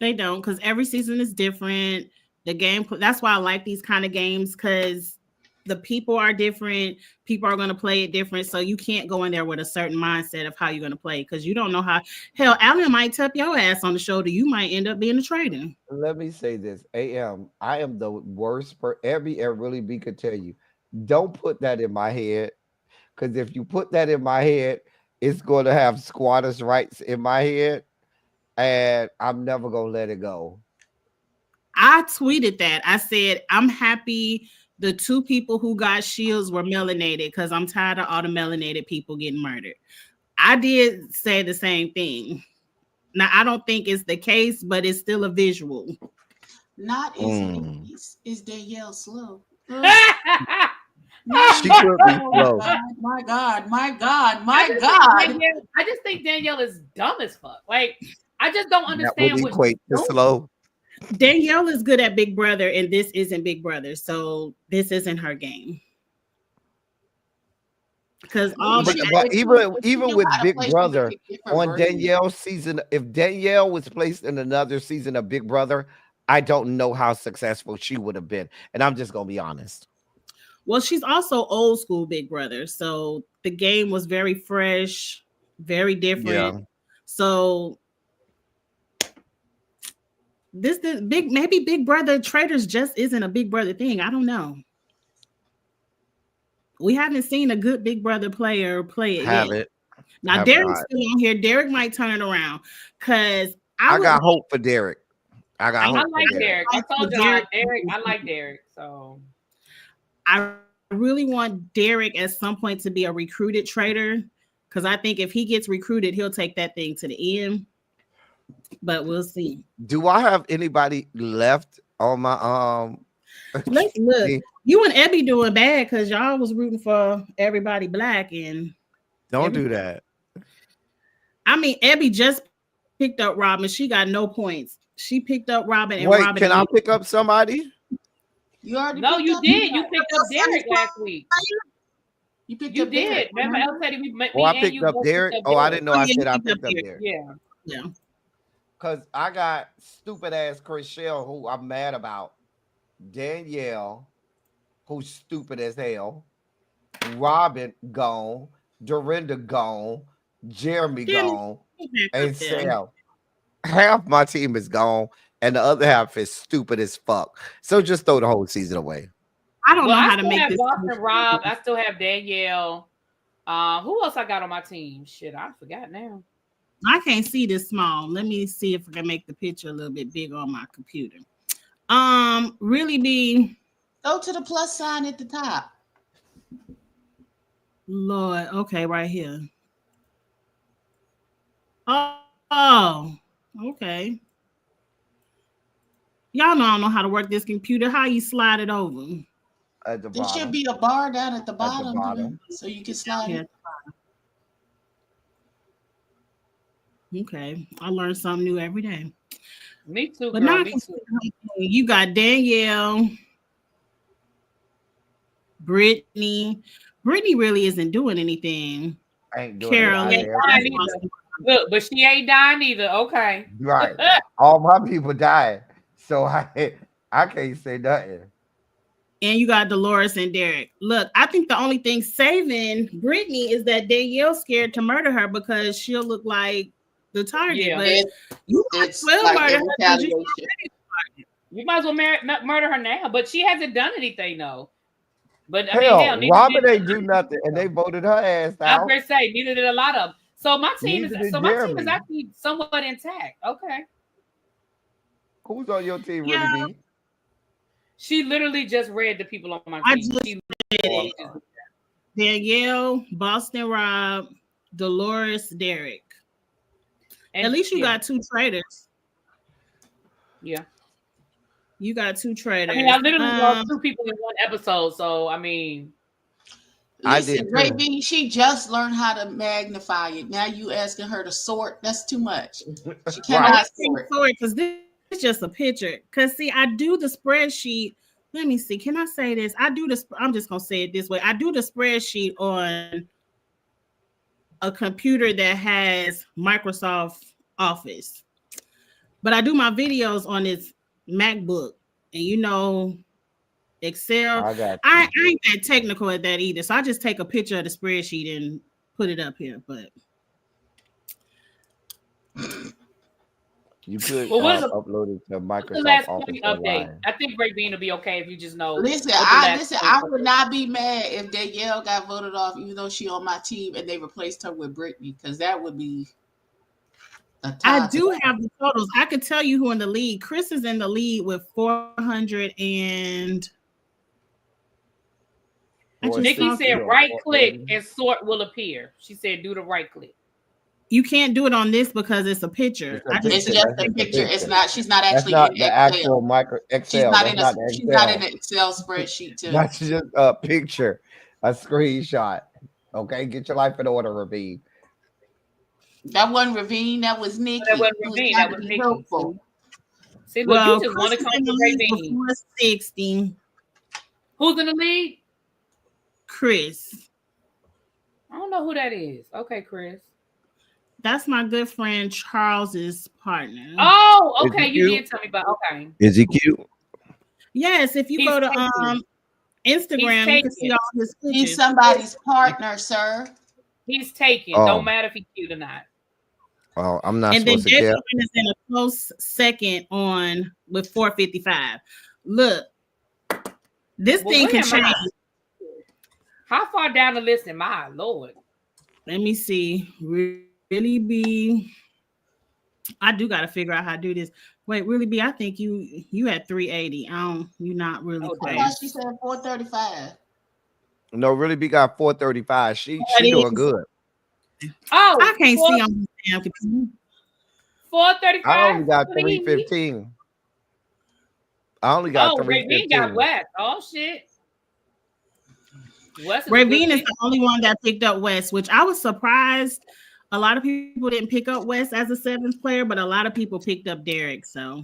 [SPEAKER 1] They don't, because every season is different. The game, that's why I like these kind of games, because the people are different. People are going to play it different. So you can't go in there with a certain mindset of how you're going to play because you don't know how. Hell, Alan might tap your ass on the shoulder. You might end up being a traitor.
[SPEAKER 2] Let me say this. I am the worst for really be could tell you. Don't put that in my head. Because if you put that in my head, it's going to have squatters' rights in my head. And I'm never going to let it go.
[SPEAKER 1] I tweeted that. I said, I'm happy the 2 people who got shields were melanated because I'm tired of all the melanated people getting murdered. I did say the same thing. Now, I don't think it's the case, but it's still a visual.
[SPEAKER 3] Not as is Danielle slow.
[SPEAKER 2] She could be slow.
[SPEAKER 3] My God.
[SPEAKER 4] I just think Danielle is dumb as fuck. Like, I just don't understand
[SPEAKER 2] what equate to slow.
[SPEAKER 1] Danielle is good at Big Brother, and this isn't Big Brother, so this isn't her game. Because even with Big Brother on Danielle's season, if Danielle was placed in another season of Big Brother, I don't know how successful she would have been, and I'm just gonna be honest. Well, she's also old school Big Brother, so the game was very fresh, very different. So this big, maybe Big Brother Traitors just isn't a Big Brother thing. I don't know. We haven't seen a good Big Brother player play it
[SPEAKER 2] Have
[SPEAKER 1] yet.
[SPEAKER 2] it.
[SPEAKER 1] Now
[SPEAKER 2] Have
[SPEAKER 1] Derek's
[SPEAKER 2] not.
[SPEAKER 1] still on here. Derek might turn it around because
[SPEAKER 2] I got hope for Derek. I got
[SPEAKER 4] I
[SPEAKER 2] hope
[SPEAKER 4] like
[SPEAKER 2] for
[SPEAKER 4] Derek. I told y'all,
[SPEAKER 1] Derek-
[SPEAKER 4] Derek. I like Derek. So
[SPEAKER 1] I really want Derek at some point to be a recruited traitor because I think if he gets recruited, he'll take that thing to the end. But we'll see.
[SPEAKER 2] Do I have anybody left on my
[SPEAKER 1] Let's look. You and Ebby doing bad because y'all was rooting for everybody black and
[SPEAKER 2] Don't do that.
[SPEAKER 1] I mean Ebby just picked up Robin. She got no points. She picked up Robin and
[SPEAKER 2] Wait,
[SPEAKER 1] Robin.
[SPEAKER 2] can I pick up somebody?
[SPEAKER 3] You already
[SPEAKER 4] no,
[SPEAKER 3] picked
[SPEAKER 4] you
[SPEAKER 3] up-
[SPEAKER 4] did. You picked up Derek last week.
[SPEAKER 3] You picked
[SPEAKER 4] You
[SPEAKER 3] up
[SPEAKER 4] did.
[SPEAKER 3] Derek.
[SPEAKER 4] Remember, El Teddy,
[SPEAKER 2] Oh, I picked up Derek. Oh, I didn't know I
[SPEAKER 1] Yeah,
[SPEAKER 2] said I
[SPEAKER 1] you picked
[SPEAKER 2] picked
[SPEAKER 1] up
[SPEAKER 2] up
[SPEAKER 1] Derek.
[SPEAKER 2] Derek.
[SPEAKER 4] Yeah.
[SPEAKER 1] Yeah.
[SPEAKER 2] Because I got stupid ass Chriselle, who I'm mad about. Danielle, who's stupid as hell. Robin gone. Dorinda gone. Jeremy gone. And Sam. Half my team is gone, and the other half is stupid as fuck. So just throw the whole season away.
[SPEAKER 1] I don't
[SPEAKER 4] Well,
[SPEAKER 1] know
[SPEAKER 4] I
[SPEAKER 1] how to
[SPEAKER 4] still
[SPEAKER 1] make
[SPEAKER 4] have
[SPEAKER 1] this.
[SPEAKER 4] Boston Rob. I still have Danielle. Who else I got on my team? Shit, I forgot now.
[SPEAKER 1] I can't see this small. Let me see if I can make the picture a little bit bigger on my computer. Really be
[SPEAKER 3] Go to the plus sign at the top.
[SPEAKER 1] Lord. Okay, right here. Oh, okay. Y'all know I don't know how to work this computer. How you slide it over?
[SPEAKER 2] At the
[SPEAKER 3] There
[SPEAKER 2] bottom.
[SPEAKER 3] should be a bar down at the bottom,
[SPEAKER 2] bottom.
[SPEAKER 3] so you can slide
[SPEAKER 1] Yeah.
[SPEAKER 3] it.
[SPEAKER 1] Okay, I learn something new every day.
[SPEAKER 4] Me too,
[SPEAKER 1] But
[SPEAKER 4] girl.
[SPEAKER 1] now I
[SPEAKER 4] Me
[SPEAKER 1] can
[SPEAKER 4] too.
[SPEAKER 1] see the whole thing. You got Danielle, Brittany. Brittany really isn't doing anything.
[SPEAKER 2] Ain't doing
[SPEAKER 1] Carolyn.
[SPEAKER 2] it.
[SPEAKER 4] Dying either. Look, but she ain't dying either. Okay.
[SPEAKER 2] Right. All my people died. So I can't say nothing.
[SPEAKER 1] And you got Dolores and Derek. Look, I think the only thing saving Brittany is that Danielle's scared to murder her because she'll look like the target.
[SPEAKER 4] Yeah.
[SPEAKER 1] But you might
[SPEAKER 3] It's
[SPEAKER 1] as well
[SPEAKER 3] like
[SPEAKER 1] murder
[SPEAKER 3] a
[SPEAKER 1] her 'cause you-
[SPEAKER 3] retaliation.
[SPEAKER 4] You might as well murder her now, but she hasn't done anything though. But I
[SPEAKER 2] Hell,
[SPEAKER 4] mean,
[SPEAKER 2] Robin ain't do nothing, and they voted her ass
[SPEAKER 4] I'm
[SPEAKER 2] out.
[SPEAKER 4] gonna say neither did a lot of them. So my team
[SPEAKER 2] Neither did
[SPEAKER 4] my team is
[SPEAKER 2] Jeremy.
[SPEAKER 4] actually somewhat intact. Okay.
[SPEAKER 2] Who's on your team,
[SPEAKER 1] Yeah.
[SPEAKER 2] really? B?
[SPEAKER 4] She literally just read the people on my
[SPEAKER 1] I
[SPEAKER 4] team.
[SPEAKER 1] just
[SPEAKER 4] She
[SPEAKER 1] did it. Danielle, Boston Rob, Dolores, Derek.
[SPEAKER 4] and
[SPEAKER 1] At least you
[SPEAKER 4] yeah,
[SPEAKER 1] got two traders.
[SPEAKER 4] yeah.
[SPEAKER 1] You got two traders.
[SPEAKER 4] I mean, I literally lost two people in one episode. So I mean,
[SPEAKER 2] I
[SPEAKER 3] Listen,
[SPEAKER 2] did
[SPEAKER 3] Ray
[SPEAKER 2] too.
[SPEAKER 3] B, she just learned how to magnify it. Now you asking her to sort. That's too much. She cannot sort.
[SPEAKER 1] Because this is just a picture. Because see, I do the spreadsheet. Let me see. Can I say this? I do this. I'm just gonna say it this way. I do the spreadsheet on a computer that has Microsoft Office, but I do my videos on this MacBook, and you know, Excel.
[SPEAKER 2] I got
[SPEAKER 1] I ain't that technical at that either. So I just take a picture of the spreadsheet and put it up here. But
[SPEAKER 2] you could
[SPEAKER 4] Well, what's the-
[SPEAKER 2] upload it to
[SPEAKER 4] the
[SPEAKER 2] Microsoft
[SPEAKER 4] last
[SPEAKER 2] Office
[SPEAKER 4] point update.
[SPEAKER 2] Online.
[SPEAKER 4] I think Ray Bean will be okay if you just know.
[SPEAKER 3] Listen,
[SPEAKER 4] what the
[SPEAKER 3] I
[SPEAKER 4] last
[SPEAKER 3] I
[SPEAKER 4] point
[SPEAKER 3] would
[SPEAKER 4] update.
[SPEAKER 3] not be mad if Danielle got voted off, even though she on my team, and they replaced her with Brittany, because that would be.
[SPEAKER 1] I do have the totals. I could tell you who in the lead. Chris is in the lead with 400 and. I just
[SPEAKER 4] Nikki
[SPEAKER 1] saw-
[SPEAKER 4] said right click and sort will appear. She said do the right click.
[SPEAKER 1] You can't do it on this because it's a picture.
[SPEAKER 2] It's a
[SPEAKER 1] I just
[SPEAKER 3] It's
[SPEAKER 2] picture.
[SPEAKER 3] just
[SPEAKER 2] That's
[SPEAKER 3] a
[SPEAKER 2] just a
[SPEAKER 3] picture. It's
[SPEAKER 2] picture.
[SPEAKER 3] not. She's not
[SPEAKER 2] That's
[SPEAKER 3] actually
[SPEAKER 2] not
[SPEAKER 3] in
[SPEAKER 2] the
[SPEAKER 3] Excel.
[SPEAKER 2] actual micro
[SPEAKER 3] She's
[SPEAKER 2] Excel.
[SPEAKER 3] not
[SPEAKER 2] That's
[SPEAKER 3] in
[SPEAKER 2] not
[SPEAKER 3] a.
[SPEAKER 2] the
[SPEAKER 3] She's not in
[SPEAKER 2] Excel.
[SPEAKER 3] an Excel spreadsheet too.
[SPEAKER 2] That's just a picture, a screenshot. Okay, get your life in order, Rabin.
[SPEAKER 3] That wasn't Ravine. That was Nikki.
[SPEAKER 4] That wasn't
[SPEAKER 3] who was
[SPEAKER 4] Ravine,
[SPEAKER 3] trying
[SPEAKER 4] that
[SPEAKER 3] to
[SPEAKER 4] was
[SPEAKER 3] be
[SPEAKER 4] Nikki.
[SPEAKER 3] helpful.
[SPEAKER 4] See, look,
[SPEAKER 1] well,
[SPEAKER 4] you just
[SPEAKER 1] Chris
[SPEAKER 4] want to
[SPEAKER 1] is
[SPEAKER 4] come
[SPEAKER 1] in the
[SPEAKER 4] to Ray
[SPEAKER 1] lead with
[SPEAKER 4] Bean.
[SPEAKER 1] 460.
[SPEAKER 4] Who's in the lead?
[SPEAKER 1] Chris.
[SPEAKER 4] I don't know who that is. Okay, Chris.
[SPEAKER 1] That's my good friend Charles's partner.
[SPEAKER 4] Oh,
[SPEAKER 2] Is
[SPEAKER 4] okay.
[SPEAKER 2] he
[SPEAKER 4] You
[SPEAKER 2] cute?
[SPEAKER 4] did tell me about. Okay.
[SPEAKER 2] Is he cute?
[SPEAKER 1] Yes, if you
[SPEAKER 4] He's
[SPEAKER 1] go to
[SPEAKER 4] taken.
[SPEAKER 1] Instagram, you can see
[SPEAKER 4] taken.
[SPEAKER 1] all his
[SPEAKER 3] He's
[SPEAKER 1] pictures.
[SPEAKER 3] somebody's partner, sir.
[SPEAKER 4] He's taken.
[SPEAKER 2] Oh.
[SPEAKER 4] Don't matter if he's cute or not.
[SPEAKER 2] Oh, I'm not
[SPEAKER 1] And then
[SPEAKER 2] supposed to care.
[SPEAKER 1] Deadwood is in a close second on with 455. Look, this thing can change.
[SPEAKER 4] How far down the list am I, Lord?
[SPEAKER 1] Let me see. Really be. I do got to figure out how to do this. Wait, really be? I think you had 380. You're not really close.
[SPEAKER 3] I thought she said 435.
[SPEAKER 2] No, really be got 435. She
[SPEAKER 1] That
[SPEAKER 2] doing
[SPEAKER 1] is-
[SPEAKER 2] good.
[SPEAKER 4] Oh,
[SPEAKER 1] I can't see on the damn computer.
[SPEAKER 4] 435.
[SPEAKER 2] I only got
[SPEAKER 4] Please.
[SPEAKER 2] 315. I only got
[SPEAKER 4] Ravine
[SPEAKER 2] 315.
[SPEAKER 4] got West. Oh shit. West
[SPEAKER 1] Ravine is the only one that picked up West, which I was surprised. A lot of people didn't pick up West as a seventh player, but a lot of people picked up Derek. So,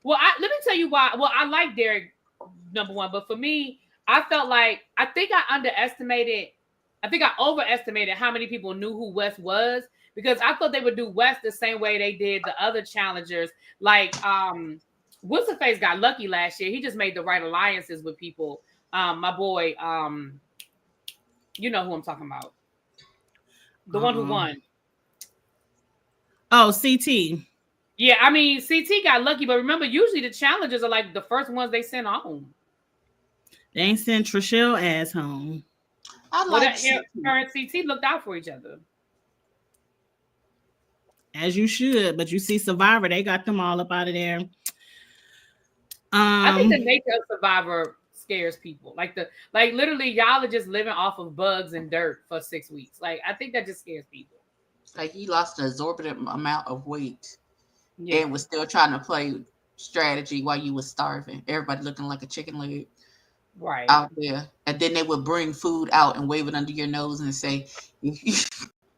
[SPEAKER 4] well, let me tell you why. Well, I like Derek number one, but for me, I felt like I think I overestimated how many people knew who West was, because I thought they would do West the same way they did the other challengers. Like, what's the face got lucky last year? He just made the right alliances with people. My boy, you know who I'm talking about. The one who won.
[SPEAKER 1] Oh, CT.
[SPEAKER 4] Yeah, I mean, CT got lucky, but remember, usually the challengers are like the first ones they send home.
[SPEAKER 1] They ain't sent Trishelle ass home.
[SPEAKER 3] I like
[SPEAKER 4] her and CT looked out for each other.
[SPEAKER 1] As you should, but you see Survivor, they got them all up out of there.
[SPEAKER 4] I think the nature of Survivor scares people. Like literally, y'all are just living off of bugs and dirt for 6 weeks. Like, I think that just scares people.
[SPEAKER 3] Like, he lost an exorbitant amount of weight and was still trying to play strategy while you was starving. Everybody looking like a chicken leg.
[SPEAKER 4] Right.
[SPEAKER 3] Out there. And then they would bring food out and wave it under your nose and say,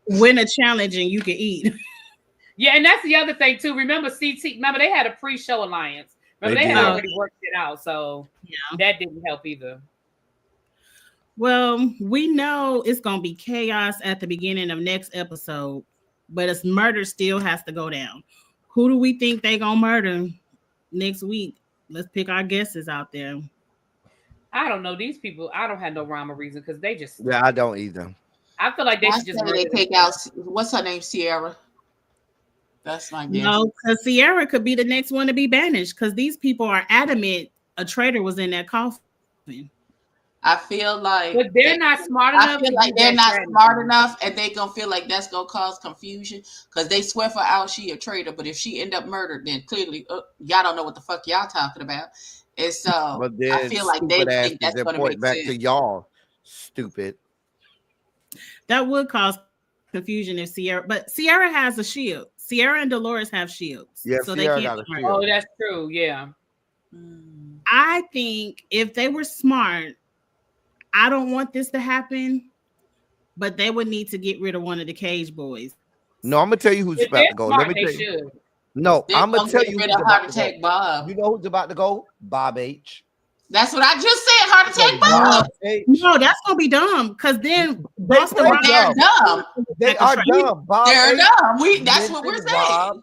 [SPEAKER 1] win a challenge and you can eat.
[SPEAKER 4] Yeah, and that's the other thing too. Remember they had a pre-show alliance. Remember they had already worked it out, so that didn't help either.
[SPEAKER 1] Well, we know it's gonna be chaos at the beginning of next episode, but it's murder still has to go down. Who do we think they gonna murder next week? Let's pick our guesses out there.
[SPEAKER 4] I don't know these people. I don't have no rhyme or reason because they just.
[SPEAKER 2] Yeah, I don't either.
[SPEAKER 4] I feel like they should just.
[SPEAKER 3] They take out. What's her name? Sierra. That's my guess.
[SPEAKER 1] No, because Sierra could be the next one to be banished because these people are adamant a traitor was in that coffin.
[SPEAKER 3] I feel like,
[SPEAKER 4] but they're not smart enough.
[SPEAKER 3] I feel like they're not smart enough, and they gonna feel like that's gonna cause confusion because they swear for out she a traitor. But if she end up murdered, then clearly y'all don't know what the fuck y'all talking about. And so I feel like they think that's gonna make
[SPEAKER 2] back
[SPEAKER 3] sense.
[SPEAKER 2] to y'all. Stupid.
[SPEAKER 1] That would cause confusion if Sierra, but Sierra has a shield. Sierra and Dolores have shields.
[SPEAKER 2] Yeah,
[SPEAKER 1] so
[SPEAKER 2] Sierra
[SPEAKER 1] they can't.
[SPEAKER 2] got a shield.
[SPEAKER 4] Oh, that's true. Yeah.
[SPEAKER 1] I think if they were smart, I don't want this to happen, but they would need to get rid of one of the cage boys.
[SPEAKER 2] No, I'm gonna tell you who's about to go. Let me tell you. No, I'm gonna tell you who's about to go.
[SPEAKER 3] Bob.
[SPEAKER 2] You know who's about to go? Bob H.
[SPEAKER 3] That's what I just said. Heart attack Bob.
[SPEAKER 1] No, that's gonna be dumb because then
[SPEAKER 3] they're dumb.
[SPEAKER 2] They are dumb. Bob
[SPEAKER 3] they're
[SPEAKER 2] H.
[SPEAKER 3] dumb. That's what we're saying.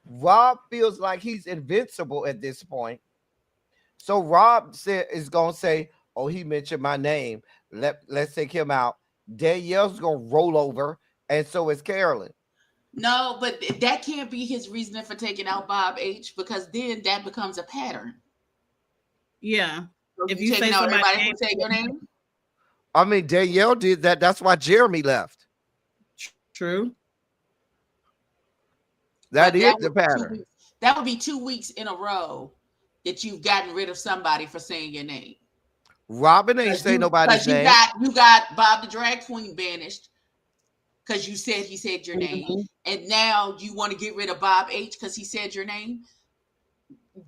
[SPEAKER 2] Rob feels like he's invincible at this point. So Rob is gonna say, "Oh, he mentioned my name. Let's take him out." Danielle's gonna roll over, and so is Carolyn.
[SPEAKER 3] No, but that can't be his reasoning for taking out Bob H, because then that becomes a pattern.
[SPEAKER 1] Yeah.
[SPEAKER 3] So
[SPEAKER 1] if you say
[SPEAKER 3] out
[SPEAKER 1] somebody
[SPEAKER 3] everybody who take your name.
[SPEAKER 2] I mean, Danielle did that. That's why Jeremy left.
[SPEAKER 1] True.
[SPEAKER 2] That is the pattern.
[SPEAKER 3] That would be 2 weeks in a row that you've gotten rid of somebody for saying your name.
[SPEAKER 2] Robin ain't say nobody's name.
[SPEAKER 3] You got Bob the drag queen banished because he said your name, and now you want to get rid of Bob H because he said your name.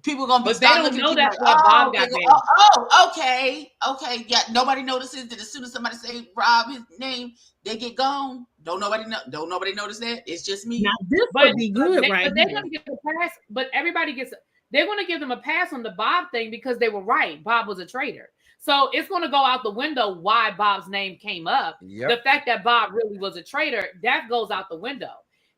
[SPEAKER 3] People are gonna be.
[SPEAKER 4] But they don't know that's why Bob got banished.
[SPEAKER 3] Okay. Yeah, nobody notices that as soon as somebody say Rob his name, they get gone. Don't nobody notice that. It's just me.
[SPEAKER 1] Now this would be good, right?
[SPEAKER 4] But they're gonna get a pass. But everybody gets. They're gonna give them a pass on the Bob thing because they were right. Bob was a traitor. So it's going to go out the window why Bob's name came up. Yep. The fact that Bob really was a traitor, that goes out the window.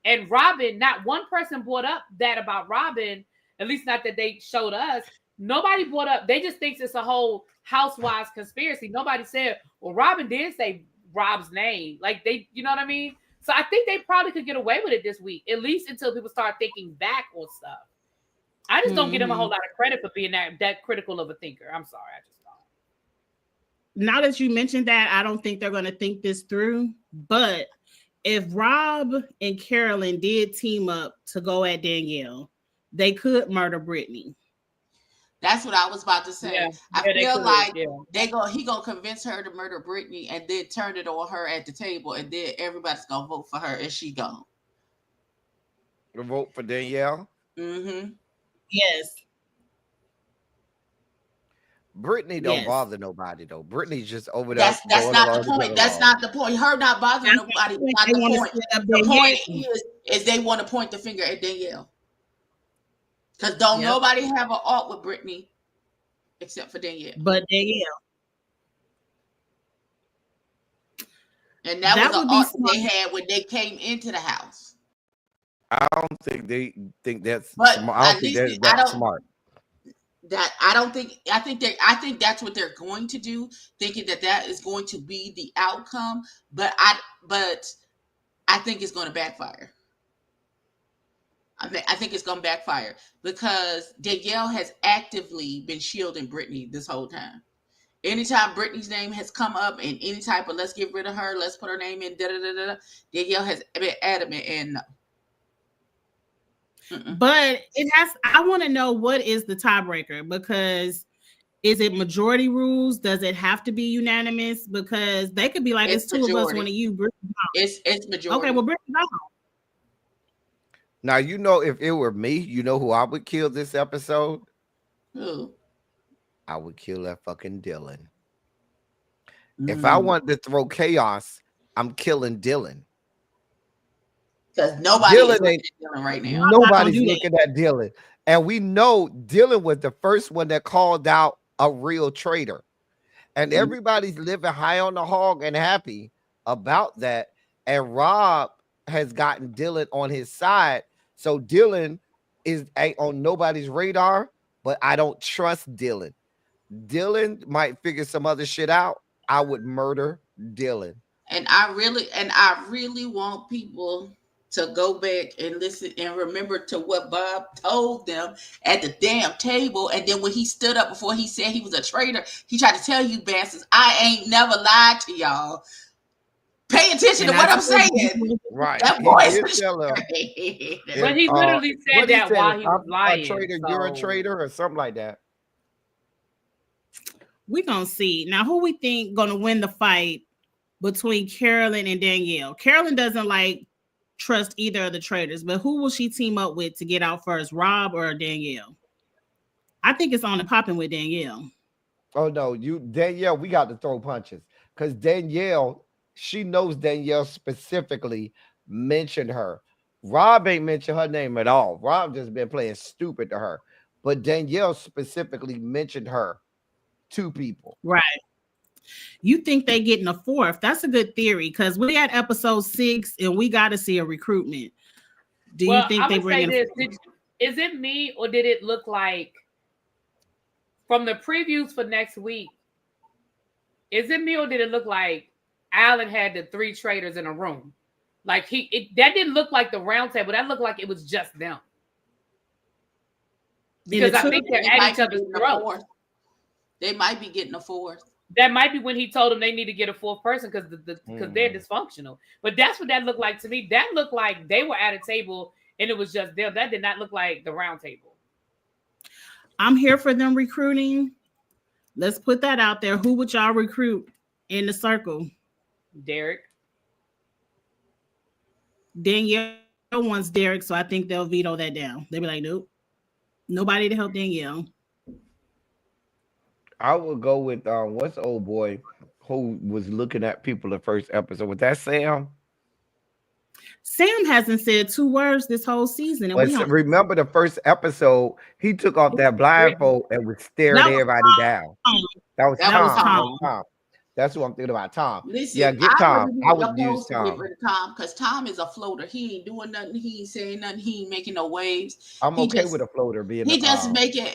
[SPEAKER 4] And Robin, not one person brought up that about Robin, at least not that they showed us. Nobody brought up, they just think it's a whole housewives conspiracy. Nobody said, well, Robin did say Rob's name. Like they, you know what I mean? So I think they probably could get away with it this week, at least until people start thinking back on stuff. I just don't give them a whole lot of credit for being that critical of a thinker. I'm sorry, I just don't.
[SPEAKER 1] Now that you mentioned that, I don't think they're going to think this through. But if Rob and Carolyn did team up to go at Danielle, they could murder Brittany.
[SPEAKER 3] That's what I was about to say.
[SPEAKER 4] Yeah.
[SPEAKER 3] I
[SPEAKER 4] Yeah,
[SPEAKER 3] feel like
[SPEAKER 4] yeah.
[SPEAKER 3] he gonna convince her to murder Brittany and then turn it on her at the table, and then everybody's gonna vote for her and she gone.
[SPEAKER 2] Vote for Danielle.
[SPEAKER 3] Mm-hmm.
[SPEAKER 1] Yes.
[SPEAKER 2] Brittany don't bother nobody though. Brittany's just over there.
[SPEAKER 3] That's not the point. That's not the point. Her not bothering nobody. Not the point. The point is they want to point the finger at Danielle. Because don't nobody have an art with Brittany except for Danielle.
[SPEAKER 1] But Danielle.
[SPEAKER 3] And that was an art they had when they came into the house.
[SPEAKER 2] I don't think they think that's smart. I don't think that's smart.
[SPEAKER 3] I think that's what they're going to do, thinking that is going to be the outcome. But I think it's going to backfire. I think it's going to backfire because Danielle has actively been shielding Brittany this whole time. Anytime Brittany's name has come up in any type of let's get rid of her, let's put her name in, Danielle has been adamant and no.
[SPEAKER 1] But I want to know what is the tiebreaker, because is it majority rules? Does it have to be unanimous? Because they could be like, it's two majority. Of us, one of you.
[SPEAKER 3] It's majority.
[SPEAKER 1] Okay, well, Brittany gone.
[SPEAKER 2] Now, if it were me, you know who I would kill this episode?
[SPEAKER 3] Who?
[SPEAKER 2] I would kill that fucking Dylan. If I wanted to throw chaos, I'm killing Dylan.
[SPEAKER 3] Because nobody's looking at Dylan right now.
[SPEAKER 2] Nobody's looking at Dylan. And we know Dylan was the first one that called out a real traitor. And everybody's living high on the hog and happy about that. And Rob has gotten Dylan on his side. So Dylan ain't on nobody's radar, but I don't trust Dylan. Dylan might figure some other shit out. I would murder Dylan.
[SPEAKER 3] And I really want people to go back and listen and remember to what Bob told them at the damn table. And then when he stood up before he said he was a traitor, he tried to tell you bastards, I ain't never lied to y'all. Pay attention to what I'm saying.
[SPEAKER 2] Right.
[SPEAKER 3] That voice was
[SPEAKER 4] But he literally said that while he was lying.
[SPEAKER 2] A traitor, you're a traitor or something like that.
[SPEAKER 1] We're going to see. Now, who we think going to win the fight between Carolyn and Danielle? Carolyn doesn't trust either of the traitors, but who will she team up with to get out first, Rob or Danielle? I think it's on the popping with Danielle.
[SPEAKER 2] Oh, no. Danielle, we got to throw punches because Danielle, she knows Danielle specifically mentioned her. Rob ain't mentioned her name at all. Rob just been playing stupid to her. But Danielle specifically mentioned her to people.
[SPEAKER 1] Right. You think they getting a fourth? That's a good theory because we had episode 6 and we got to see a recruitment. Do you think they bring in?
[SPEAKER 4] Is it me or did it look like from the previews for next week? Is it me or did it look like Alan had the 3 traitors in a room? Like that didn't look like the round table. That looked like it was just them. Because I think they're at each other's throats.
[SPEAKER 3] They might be getting a fourth.
[SPEAKER 4] That might be when he told them they need to get a 4th person because they're dysfunctional. But that's what that looked like to me. That looked like they were at a table and it was just them. That did not look like the round table.
[SPEAKER 1] I'm here for them recruiting. Let's put that out there. Who would y'all recruit in the circle?
[SPEAKER 4] Derek.
[SPEAKER 1] Danielle wants Derek, so I think they'll veto that down. They'll be like, nope. Nobody to help Danielle.
[SPEAKER 2] I would go with what's the old boy who was looking at people the first episode? Was that Sam?
[SPEAKER 1] Sam hasn't said 2 words this whole season. And
[SPEAKER 2] remember the first episode, he took off that blindfold and was staring everybody down. That was Tom. That's what I'm thinking about, Tom.
[SPEAKER 3] Listen,
[SPEAKER 2] yeah, get Tom. I would use Tom.
[SPEAKER 3] Because Tom is a floater. He ain't doing nothing. He ain't saying nothing. He ain't making no waves.
[SPEAKER 2] I'm okay with a floater being.
[SPEAKER 3] He just making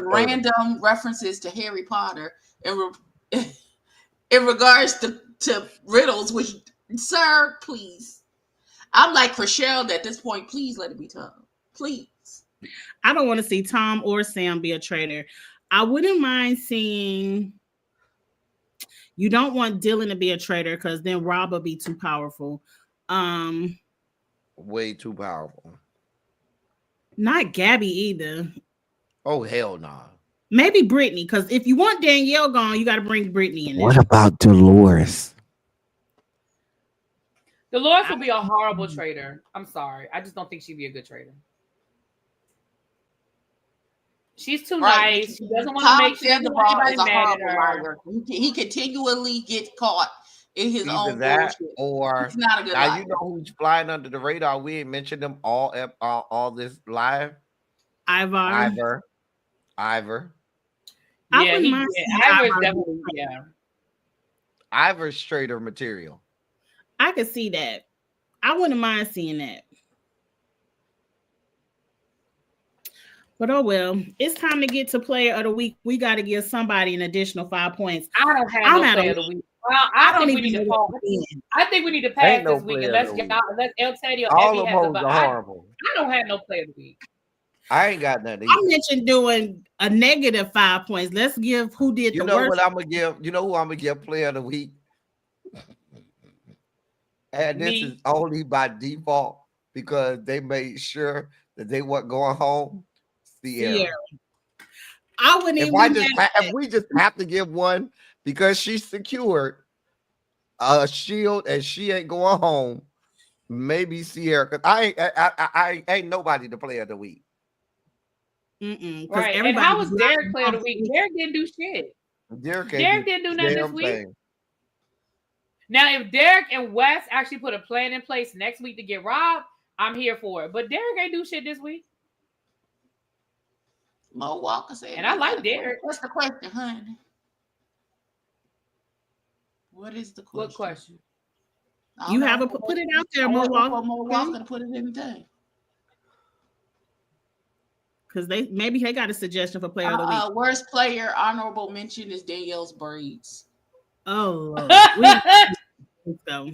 [SPEAKER 3] random references to Harry Potter in regards to riddles. Which, sir, please I'm like Chriselle at this point. Please let it be Tom. Please.
[SPEAKER 1] I don't want to see Tom or Sam be a traitor. I wouldn't mind seeing. You don't want Dylan to be a traitor because then Rob will be too powerful.
[SPEAKER 2] Way too powerful.
[SPEAKER 1] Not Gabby either.
[SPEAKER 2] Oh, hell nah.
[SPEAKER 1] Maybe Brittany, because if you want Danielle gone, you got to bring Brittany in there.
[SPEAKER 2] What about Dolores?
[SPEAKER 4] Dolores would be a horrible traitor. I'm sorry. I just don't think she'd be a good traitor. She's too nice. She doesn't want to make sure anybody mad at her.
[SPEAKER 3] He continually gets caught in his own
[SPEAKER 2] that,
[SPEAKER 3] bullshit.
[SPEAKER 2] Or
[SPEAKER 3] he's not a good
[SPEAKER 2] now
[SPEAKER 3] liar.
[SPEAKER 2] You know who's flying under the radar? We ain't mentioned them all this live.
[SPEAKER 1] Ivor.
[SPEAKER 4] Yeah, Ivor's definitely, yeah.
[SPEAKER 2] Ivor's traitor material.
[SPEAKER 1] I could see that. I wouldn't mind seeing that. But oh well, it's time to get to player of the week. We got to give somebody an additional 5 points.
[SPEAKER 4] I don't have no player of the week. Well, I think we need to pause. I think we need to pass this week unless El Teddy or Evie has it. But I don't have no player of the week.
[SPEAKER 2] I ain't got nothing.
[SPEAKER 1] I mentioned doing a negative 5 points. Let's give who did the worst.
[SPEAKER 2] You know what I'm gonna give? You know who I'm gonna give player of the week? And this is only by default because they made sure that they weren't going home. Sierra.
[SPEAKER 1] I wouldn't
[SPEAKER 2] if we just have to give one because she secured a shield and she ain't going home, maybe Sierra. Because I ain't nobody to play of the week.
[SPEAKER 4] Right. And how was Derek player of the week? Derek didn't do shit. Derek didn't do nothing this week. Now, if Derek and Wes actually put a plan in place next week to get robbed, I'm here for it. But Derek ain't do shit this week.
[SPEAKER 3] Mo Walker said,
[SPEAKER 4] and I like Derek.
[SPEAKER 3] What's the question, honey? What is the question?
[SPEAKER 4] What question?
[SPEAKER 1] You have put it out there, Mo Walker.
[SPEAKER 3] Mo Walker to put it in the thing.
[SPEAKER 1] Because maybe they got a suggestion for player of the week.
[SPEAKER 3] Worst player, honorable mention is Danielle's braids.
[SPEAKER 1] Oh, so.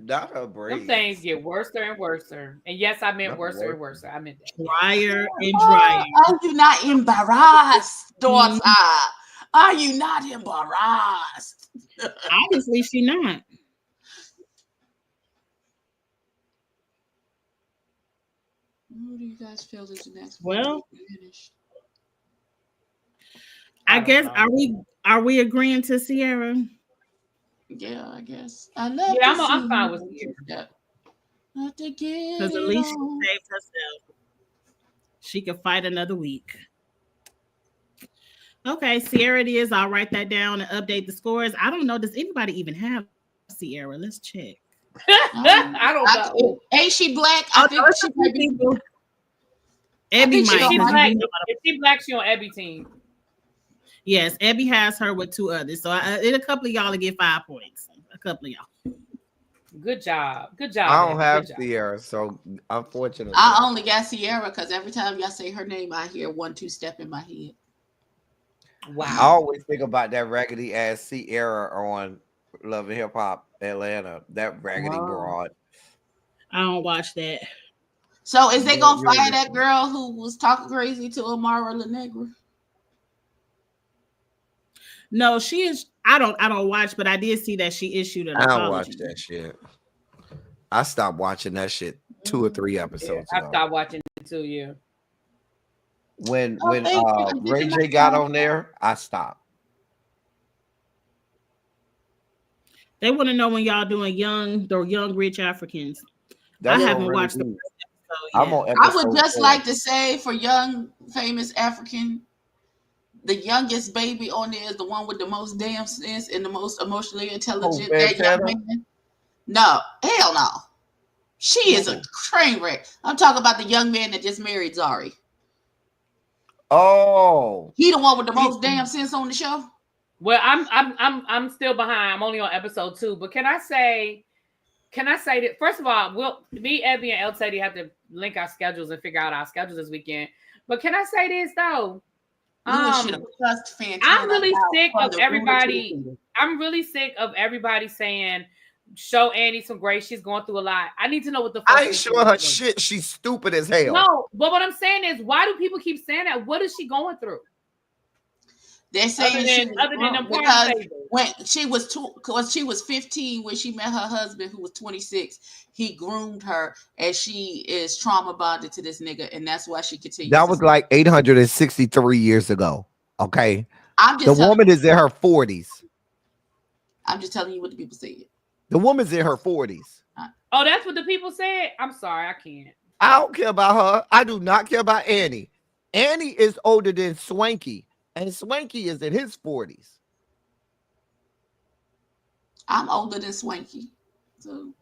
[SPEAKER 2] Not her braids.
[SPEAKER 4] Some things get worse and worse. And yes, I meant worse and worse. I meant that.
[SPEAKER 1] Drier and drier.
[SPEAKER 3] Are you not embarrassed, Dawn's eye? Are you not embarrassed?
[SPEAKER 1] Obviously, she not.
[SPEAKER 3] Who do you guys feel is the next?
[SPEAKER 1] Well, I guess are we agreeing to Sierra?
[SPEAKER 3] Yeah, I guess. I'm
[SPEAKER 4] fine with Sierra.
[SPEAKER 1] Because at least she saved herself. She could fight another week. Okay, Sierra it is. I'll write that down and update the scores. I don't know. Does anybody even have Sierra? Let's check.
[SPEAKER 4] I don't know.
[SPEAKER 3] Ain't she black? I think she might be.
[SPEAKER 1] Ebby might.
[SPEAKER 4] If she black, she on Ebby team.
[SPEAKER 1] Yes, Ebby has her with two others. So a couple of y'all will get 5 points. A couple of y'all.
[SPEAKER 4] Good job. Good job.
[SPEAKER 2] I don't have Sierra, so unfortunately.
[SPEAKER 3] I only got Sierra because every time y'all say her name, I hear 1-2 step in my head.
[SPEAKER 4] Wow.
[SPEAKER 2] I always think about that raggedy ass Sierra on Love and Hip Hop Atlanta. That raggedy broad.
[SPEAKER 1] I don't watch that.
[SPEAKER 3] So is they gonna fire that girl who was talking crazy to Amara La Negra?
[SPEAKER 1] No, she is. I don't watch, but I did see that she issued an apology.
[SPEAKER 2] I don't watch that shit. I stopped watching that shit 2 or 3 episodes ago.
[SPEAKER 4] I stopped watching it too. Yeah.
[SPEAKER 2] When Ray J got on there, I stopped.
[SPEAKER 1] They want to know when y'all doing young rich Africans. I haven't watched the first episode yet.
[SPEAKER 3] I would just like to say for young famous African, the youngest baby on there is the one with the most damn sense and the most emotionally intelligent. That young man. No, hell no. She is a train wreck. I'm talking about the young man that just married Zari.
[SPEAKER 2] Oh,
[SPEAKER 3] he the one with the most damn sense on the show.
[SPEAKER 4] Well, I'm still behind. I'm only on episode 2. But can I say that first of all, me, Ebby, and El Teddy have to link our schedules and figure out our schedules this weekend. But can I say this though? I'm really sick of everybody. I'm really sick of everybody saying show Annie some grace. She's going through a lot. I need to know what the fuck.
[SPEAKER 2] I ain't showing her shit. She's stupid as hell.
[SPEAKER 4] No, but what I'm saying is, why do people keep saying that? What is she going through?
[SPEAKER 3] They're saying
[SPEAKER 4] other than them
[SPEAKER 3] because when she was 15 when she met her husband who was 26, he groomed her and she is trauma bonded to this nigga, and that's why she continues.
[SPEAKER 2] That was like 863 years ago. Okay,
[SPEAKER 3] the
[SPEAKER 2] woman is in her 40s.
[SPEAKER 3] I'm just telling you what the people said.
[SPEAKER 2] The woman's in her 40s.
[SPEAKER 4] Oh, that's what the people said. I'm sorry, I can't.
[SPEAKER 2] I don't care about her. I do not care about Annie. Annie is older than Swanky. And Swanky is in his 40s.
[SPEAKER 3] I'm older than Swanky.
[SPEAKER 2] So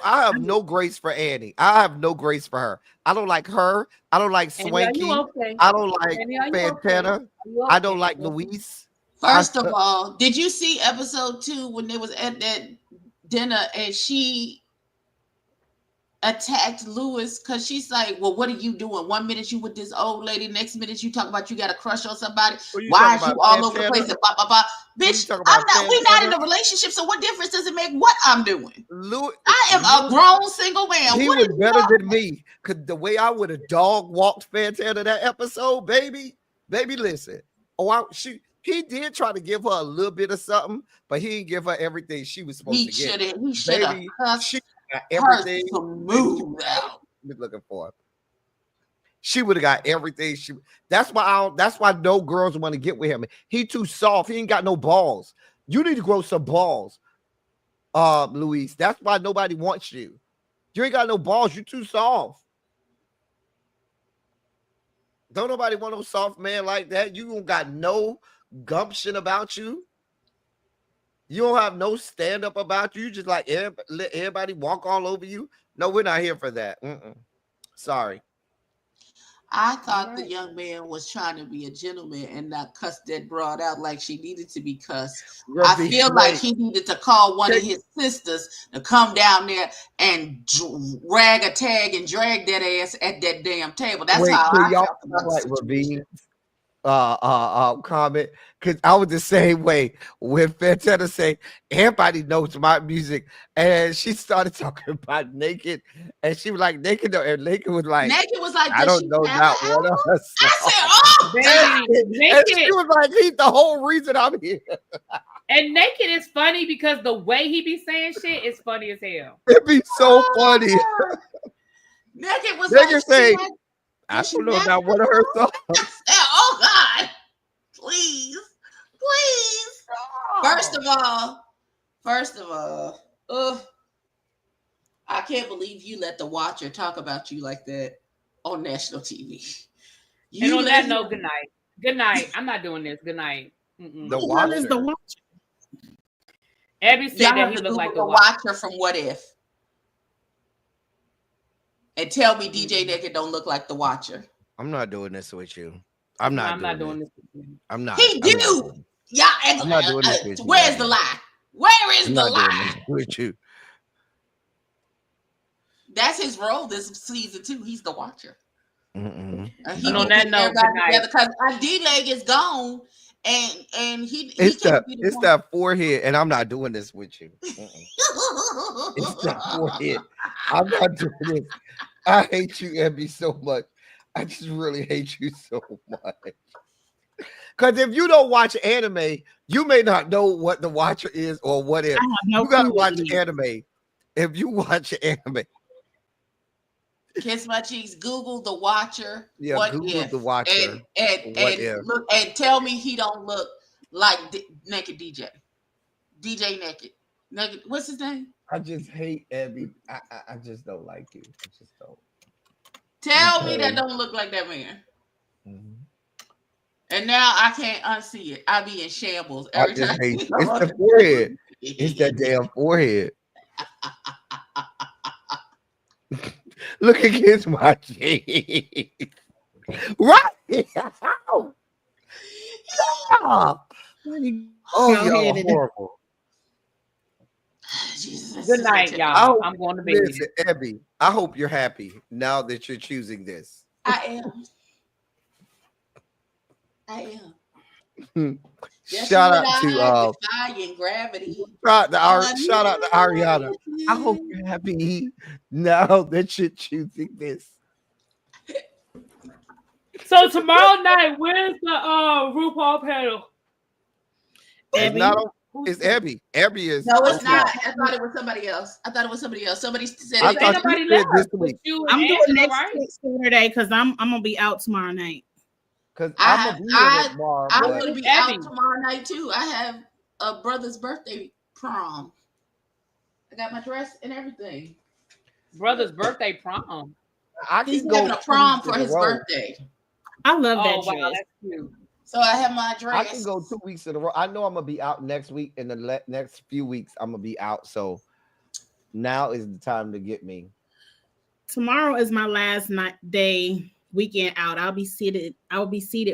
[SPEAKER 2] I have no grace for Annie. I have no grace for her. I don't like her. I don't like Swanky.
[SPEAKER 4] Okay?
[SPEAKER 2] I don't like Fantana.
[SPEAKER 4] Okay?
[SPEAKER 2] I don't like Luis.
[SPEAKER 3] First of all, did you see episode 2 when they was at that dinner and she attacked Lewis because she's like, well, what are you doing? 1 minute you with this old lady, next minute you talk about you got a crush on somebody. Why are you all over the place? And blah, blah, blah. Bitch, we're not in a relationship, so what difference does it make what I'm doing? I am a grown single man.
[SPEAKER 2] He was better than me because the way I would have dog walked Fantana that episode, baby, listen. He did try to give her a little bit of something, but he didn't give her everything she was supposed to get.
[SPEAKER 3] He should have
[SPEAKER 2] got everything
[SPEAKER 3] to move out.
[SPEAKER 2] Looking for. She would have got everything. That's why no girls want to get with him. He too soft. He ain't got no balls. You need to grow some balls, Luis. That's why nobody wants you. You ain't got no balls. You too soft. Don't nobody want no soft man like that. You don't got no gumption about you. You don't have no stand-up about you. You just like let everybody walk all over you. No, we're not here for that. Sorry.
[SPEAKER 3] I thought the young man was trying to be a gentleman and not cuss that broad out like she needed to be cussed. I feel like he needed to call one of his sisters to come down there and drag a tag and drag that ass at that damn table. That's how I felt about the situation.
[SPEAKER 2] Comment, because I was the same way when Fantana say everybody knows my music, and she started talking about Naked, and she was like Naked, and Naked was like I don't know that one of us.
[SPEAKER 3] I said, oh,
[SPEAKER 2] and she was like, he's the whole reason I'm here.
[SPEAKER 4] And Naked is funny because the way he be saying shit is funny as hell.
[SPEAKER 2] It'd be so funny.
[SPEAKER 3] Naked was
[SPEAKER 2] Naked say, I don't know that one of her songs.
[SPEAKER 3] Oh God, please. First of all, I can't believe you let the Watcher talk about you like that on national TV.
[SPEAKER 4] And on that note, good night. Good night. I'm not doing this. Good night.
[SPEAKER 2] The Watcher is the
[SPEAKER 1] Watcher.
[SPEAKER 4] Abby said that he looked like the
[SPEAKER 3] Watcher from What If. And tell me DJ Naked don't look like the Watcher.
[SPEAKER 2] I'm not doing this with you. I'm not doing this with you. I'm not.
[SPEAKER 3] He do. Yeah,
[SPEAKER 2] I'm not doing this with you.
[SPEAKER 3] Where's the lie? Where is the lie?
[SPEAKER 2] With you.
[SPEAKER 3] That's his role this season too. He's the Watcher.
[SPEAKER 4] And on that note,
[SPEAKER 3] because D-Leg is gone, and
[SPEAKER 2] it's that forehead, and I'm not doing this with you. It's that forehead. I'm not doing this. I hate you, Abby, so much. I just really hate you so much. Because if you don't watch anime, you may not know what the Watcher is or what if. You got to watch anime. If you watch anime.
[SPEAKER 3] Kiss my cheeks. Google the Watcher.
[SPEAKER 2] Yeah,
[SPEAKER 3] what
[SPEAKER 2] Google
[SPEAKER 3] if?
[SPEAKER 2] the Watcher.
[SPEAKER 3] And look and tell me he don't look like Naked DJ. DJ Naked. Naked. What's his name?
[SPEAKER 2] I just hate Abby. I just don't like you. I just don't.
[SPEAKER 3] Tell me that don't look like that man. Mm-hmm. And now I can't unsee it. I be in shambles every time.
[SPEAKER 2] Hate you. It's the forehead. It's that damn forehead. Look against my cheek. Right. Yeah. Oh, you're horrible.
[SPEAKER 3] Jesus,
[SPEAKER 4] good night, y'all. I'm going to bed.
[SPEAKER 2] Listen, Abby, I hope you're happy now that you're choosing this.
[SPEAKER 3] I am. Yes,
[SPEAKER 2] Shout
[SPEAKER 3] you
[SPEAKER 2] out
[SPEAKER 3] and
[SPEAKER 2] to
[SPEAKER 3] I, Defying Gravity.
[SPEAKER 2] shout out to Ariana. I hope you're happy now that you're choosing this.
[SPEAKER 4] So tomorrow night, where's the RuPaul panel?
[SPEAKER 2] It's
[SPEAKER 1] Abby?
[SPEAKER 2] not on. It's Abby. Abby is.
[SPEAKER 3] No, it's
[SPEAKER 2] okay.
[SPEAKER 3] not. I thought it was somebody else. Somebody said
[SPEAKER 2] I
[SPEAKER 3] it.
[SPEAKER 2] thought
[SPEAKER 4] Ain't nobody
[SPEAKER 2] you said
[SPEAKER 4] left.
[SPEAKER 2] this
[SPEAKER 4] but
[SPEAKER 2] week.
[SPEAKER 4] you and
[SPEAKER 1] I'm doing
[SPEAKER 4] Angela,
[SPEAKER 1] next
[SPEAKER 4] right?
[SPEAKER 1] week Saturday because I'm gonna be out tomorrow night.
[SPEAKER 2] Because I'm gonna be here tomorrow.
[SPEAKER 3] I
[SPEAKER 2] but
[SPEAKER 3] will be
[SPEAKER 4] Abby.
[SPEAKER 3] out tomorrow night too. I have a brother's birthday prom. I got my dress and everything.
[SPEAKER 4] Brother's birthday prom.
[SPEAKER 2] I
[SPEAKER 3] He's
[SPEAKER 2] can go
[SPEAKER 3] having a
[SPEAKER 2] 2
[SPEAKER 3] prom
[SPEAKER 2] weeks
[SPEAKER 3] for
[SPEAKER 2] in a
[SPEAKER 3] his
[SPEAKER 2] row.
[SPEAKER 3] birthday.
[SPEAKER 1] I love
[SPEAKER 4] Oh
[SPEAKER 1] that
[SPEAKER 4] wow,
[SPEAKER 1] dress.
[SPEAKER 4] that's cute.
[SPEAKER 3] So I have my dress.
[SPEAKER 2] I can go 2 weeks in a row. I know I'm gonna be out next week, and the next few weeks I'm gonna be out. So now is the time to get me.
[SPEAKER 1] Tomorrow is my last day weekend out. I'll be seated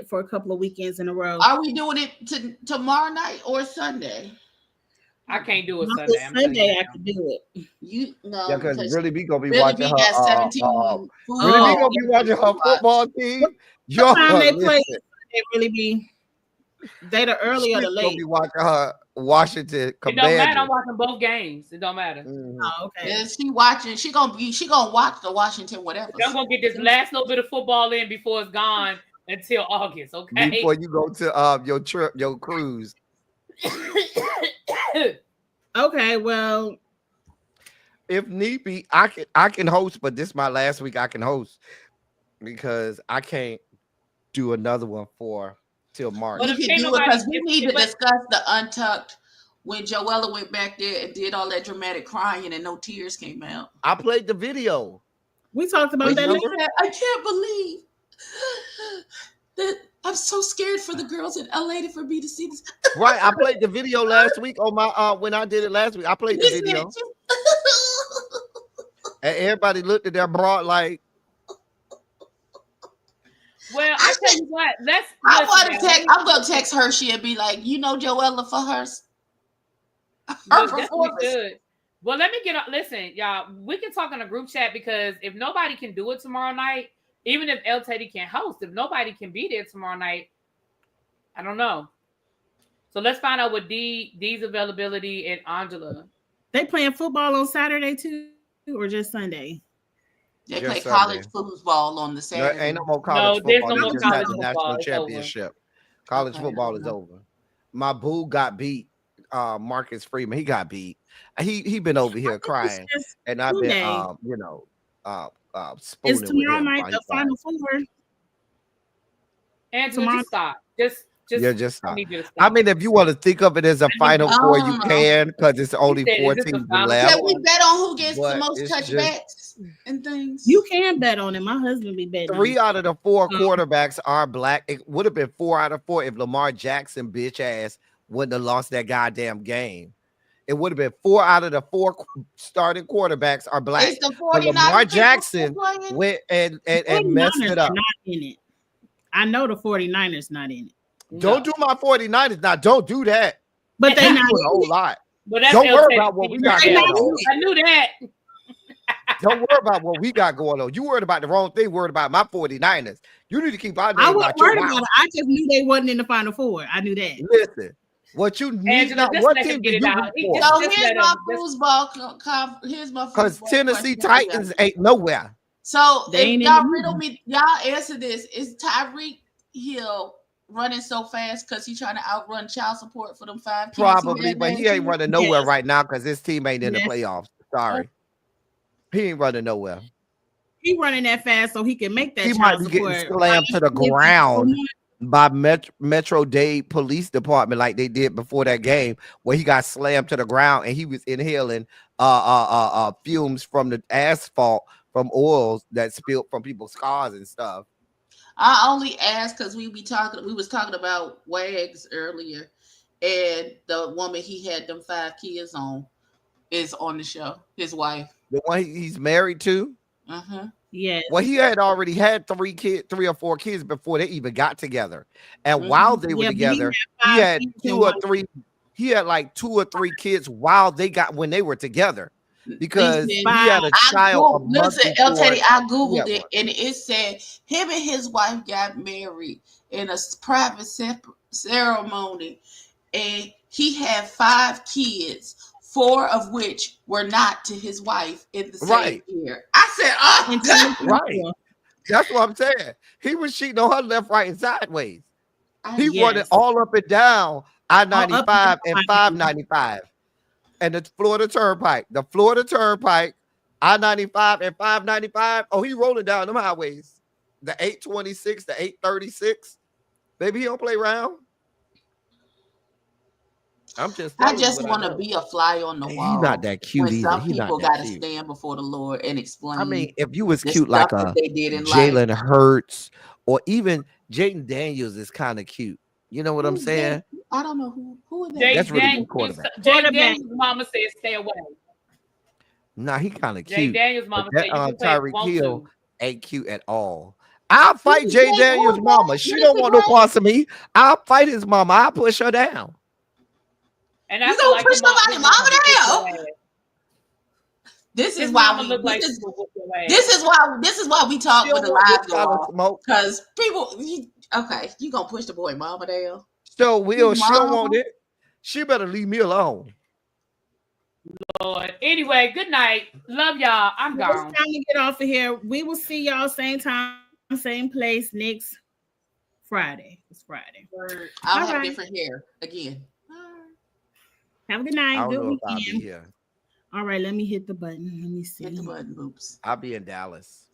[SPEAKER 1] for a couple of weekends in a row.
[SPEAKER 3] Are we doing it tomorrow night or Sunday?
[SPEAKER 4] I can't do it
[SPEAKER 1] Not
[SPEAKER 4] Sunday.
[SPEAKER 1] this
[SPEAKER 4] I'm telling you
[SPEAKER 1] Sunday I
[SPEAKER 4] now.
[SPEAKER 1] can do it.
[SPEAKER 3] You know,
[SPEAKER 2] Yeah, because really be gonna be
[SPEAKER 3] Really
[SPEAKER 2] watching
[SPEAKER 3] B
[SPEAKER 2] her.
[SPEAKER 3] got 17
[SPEAKER 2] Really
[SPEAKER 1] Oh,
[SPEAKER 2] be gonna be watching her football team. Yo,
[SPEAKER 1] What time they play?
[SPEAKER 2] listen,
[SPEAKER 1] They really be. They the early or the
[SPEAKER 2] she's gonna
[SPEAKER 1] late?
[SPEAKER 2] be watching her Washington
[SPEAKER 4] It don't matter. I'm
[SPEAKER 2] Commanders.
[SPEAKER 4] watching both games. It don't matter.
[SPEAKER 2] Mhm.
[SPEAKER 1] Oh, okay.
[SPEAKER 3] Yeah, she watching. She gonna watch the Washington whatever.
[SPEAKER 4] I'm gonna get this last little bit of football in before it's gone until August. Okay.
[SPEAKER 2] Before you go to your trip, your cruise.
[SPEAKER 1] Okay, well,
[SPEAKER 2] If need be, I can host, but this is my last week I can host because I can't do another one till March.
[SPEAKER 3] But if you
[SPEAKER 4] Ain't
[SPEAKER 3] do it,
[SPEAKER 4] nobody-
[SPEAKER 3] because we need to
[SPEAKER 4] but-
[SPEAKER 3] discuss the Untucked when Joella went back there and did all that dramatic crying and no tears came out.
[SPEAKER 2] I played the video.
[SPEAKER 1] we talked about that.
[SPEAKER 2] Remember?
[SPEAKER 1] later.
[SPEAKER 3] I can't believe that I'm so scared for the girls in LA for me to see this.
[SPEAKER 2] Right, I played the video last week on my when I did it last week. I played the
[SPEAKER 3] He said,
[SPEAKER 2] video, and everybody looked at their broad like,
[SPEAKER 4] Well, I tell you what.
[SPEAKER 3] I'm gonna text Hershey and be like, you know, Joella for her
[SPEAKER 4] Look, that's what we
[SPEAKER 3] performance.
[SPEAKER 4] should. Well, let me get on. Listen, y'all, we can talk in a group chat because if nobody can do it tomorrow night, even if El Teddy can't host, if nobody can be there tomorrow night, I don't know. So let's find out what D's availability and Angela.
[SPEAKER 1] They playing football on Saturday too, or just Sunday?
[SPEAKER 3] They
[SPEAKER 2] Just
[SPEAKER 3] play
[SPEAKER 2] Sunday.
[SPEAKER 3] college football on the
[SPEAKER 2] there
[SPEAKER 3] Saturday.
[SPEAKER 2] ain't no more college
[SPEAKER 4] there's
[SPEAKER 2] football.
[SPEAKER 4] no
[SPEAKER 2] They
[SPEAKER 4] more
[SPEAKER 2] just
[SPEAKER 4] college
[SPEAKER 2] had the
[SPEAKER 4] football.
[SPEAKER 2] national
[SPEAKER 4] It's over.
[SPEAKER 2] championship. College
[SPEAKER 3] Okay.
[SPEAKER 2] football is over. My boo got beat. Marcus Freeman, he got beat. He been over here crying, and I've been spooning
[SPEAKER 1] It's
[SPEAKER 2] with
[SPEAKER 1] tomorrow
[SPEAKER 2] him.
[SPEAKER 1] night
[SPEAKER 2] while he
[SPEAKER 1] the
[SPEAKER 2] cried.
[SPEAKER 1] final four.
[SPEAKER 4] Angela,
[SPEAKER 1] Tomorrow-
[SPEAKER 4] just stop. Just
[SPEAKER 2] Just
[SPEAKER 4] I
[SPEAKER 2] stop.
[SPEAKER 4] need you to stop.
[SPEAKER 2] I mean, if you want to think of it as a final four, you can, because it's only
[SPEAKER 4] said,
[SPEAKER 2] 4
[SPEAKER 4] is this the
[SPEAKER 2] teams
[SPEAKER 4] final
[SPEAKER 2] left.
[SPEAKER 3] Can we bet on who gets the
[SPEAKER 2] But
[SPEAKER 3] most
[SPEAKER 2] it's
[SPEAKER 3] touchbacks and things?
[SPEAKER 1] You can bet on it. My husband be betting.
[SPEAKER 2] 3 out of the 4 quarterbacks are black. It would have been 4 out of 4 if Lamar Jackson bitch ass wouldn't have lost that goddamn game. It would have been 4 out of the 4 starting quarterbacks are black.
[SPEAKER 3] Is the
[SPEAKER 2] But
[SPEAKER 3] 49ers
[SPEAKER 2] Lamar Jackson
[SPEAKER 3] playing?
[SPEAKER 2] went and
[SPEAKER 1] 49ers
[SPEAKER 2] messed it
[SPEAKER 1] are
[SPEAKER 2] up.
[SPEAKER 1] not in it. I know the 49ers not in it.
[SPEAKER 2] Don't do my 49ers now. Don't do that.
[SPEAKER 1] But they
[SPEAKER 2] That's
[SPEAKER 1] not
[SPEAKER 2] doing a whole
[SPEAKER 1] in it.
[SPEAKER 2] lot.
[SPEAKER 4] But that's
[SPEAKER 2] Don't
[SPEAKER 4] El
[SPEAKER 2] worry
[SPEAKER 4] Teddy
[SPEAKER 2] about what we got
[SPEAKER 4] team.
[SPEAKER 2] going on.
[SPEAKER 4] I knew that.
[SPEAKER 2] Don't worry about what we got going on. You worried about the wrong thing. Worried about my 49ers. You need to keep our
[SPEAKER 1] I
[SPEAKER 2] name
[SPEAKER 1] wasn't
[SPEAKER 2] out your
[SPEAKER 1] worried
[SPEAKER 2] mouth.
[SPEAKER 1] about it. I just knew they wasn't in the final four. I knew that.
[SPEAKER 2] Listen, what you need
[SPEAKER 4] Angela,
[SPEAKER 2] now,
[SPEAKER 4] just
[SPEAKER 2] what
[SPEAKER 4] let him
[SPEAKER 2] team
[SPEAKER 4] get
[SPEAKER 2] do
[SPEAKER 4] it
[SPEAKER 2] you
[SPEAKER 4] out.
[SPEAKER 2] root
[SPEAKER 4] He
[SPEAKER 2] for?
[SPEAKER 4] just-
[SPEAKER 3] So
[SPEAKER 4] let
[SPEAKER 3] here's
[SPEAKER 4] him
[SPEAKER 3] my
[SPEAKER 4] just-
[SPEAKER 3] foosball. Here's my
[SPEAKER 2] Because
[SPEAKER 3] foosball
[SPEAKER 2] Tennessee
[SPEAKER 3] question.
[SPEAKER 2] Titans ain't nowhere.
[SPEAKER 3] So
[SPEAKER 1] They
[SPEAKER 3] if
[SPEAKER 1] ain't
[SPEAKER 3] y'all
[SPEAKER 1] in the
[SPEAKER 3] riddle
[SPEAKER 1] league.
[SPEAKER 3] me, y'all answer this. Is Tyreek Hill running so fast because he's trying to outrun child support for them 5 kids?
[SPEAKER 2] Probably, but he ain't running nowhere
[SPEAKER 1] Yes.
[SPEAKER 2] right now because his team ain't in the
[SPEAKER 1] Yes.
[SPEAKER 2] playoffs. Sorry. He ain't running nowhere.
[SPEAKER 1] He running that fast so he can make that
[SPEAKER 2] He might
[SPEAKER 1] child
[SPEAKER 2] be getting
[SPEAKER 1] support.
[SPEAKER 2] slammed to the ground by Metro-Dade Police Department like they did before that game, where he got slammed to the ground and he was inhaling fumes from the asphalt from oils that spilled from people's cars and stuff.
[SPEAKER 3] I only asked because we was talking about Wags earlier, and the woman he had them 5 kids on is on the show. His wife.
[SPEAKER 2] The one he's married to.
[SPEAKER 3] Uh-huh.
[SPEAKER 1] Yeah.
[SPEAKER 2] Well, he had already had 3 or 4 kids before they even got together. And
[SPEAKER 3] Mhm.
[SPEAKER 2] while they were
[SPEAKER 1] Yeah, but
[SPEAKER 2] together, he
[SPEAKER 1] five
[SPEAKER 2] had
[SPEAKER 1] kids
[SPEAKER 2] 2
[SPEAKER 1] in
[SPEAKER 2] or
[SPEAKER 1] one-
[SPEAKER 2] 3. He had like 2 or 3 kids when they were together, because he had a child.
[SPEAKER 3] Listen, El Teddy, I
[SPEAKER 2] he
[SPEAKER 3] googled
[SPEAKER 2] had
[SPEAKER 3] it, and it said him and his wife got married in a private ceremony, and he had 5 kids, 4 of which were not to his wife in the same year. I said, oh, God.
[SPEAKER 2] Right. That's what I'm saying. He was cheating on her left, right, and sideways. He wanted all up and down I-95 and 595 and the Florida Turnpike. The Florida Turnpike, I-95 and 595. Oh, he rolling down them highways. The 826, the 836. Baby, he don't play around. I
[SPEAKER 3] just want to be a fly on the wall.
[SPEAKER 2] He's not that cute either.
[SPEAKER 3] Some people got to stand before the Lord and explain.
[SPEAKER 2] I mean, if you was cute like a Jalen Hurts or even Jaden Daniels is kind of cute. You know what I'm saying?
[SPEAKER 3] I don't know who is that.
[SPEAKER 2] That's really good quarterback.
[SPEAKER 4] Jaden Daniels' mama said stay away.
[SPEAKER 2] Nah, he kind of cute.
[SPEAKER 4] Jaden Daniels' mama said
[SPEAKER 2] Tyreek Hill ain't cute at all. I'll fight Jaden Daniels' mama. She don't want no parts of me. I'll fight his mama. I'll push her down.
[SPEAKER 3] And you gonna push somebody's mama down? This is why we look like this is why we talk with the live because people. Okay, you gonna push the boy mama down?
[SPEAKER 2] So will she don't want it? She better leave me alone.
[SPEAKER 4] Lord. Anyway, good night. Love y'all. I'm gone.
[SPEAKER 1] It's time to get off of here. We will see y'all same time, same place next Friday. It's Friday.
[SPEAKER 3] I'll have different hair again.
[SPEAKER 1] Have a good night. Good
[SPEAKER 2] weekend.
[SPEAKER 1] All right, let me hit the button. Let me see.
[SPEAKER 3] Hit the button, boops.
[SPEAKER 2] I'll be in Dallas.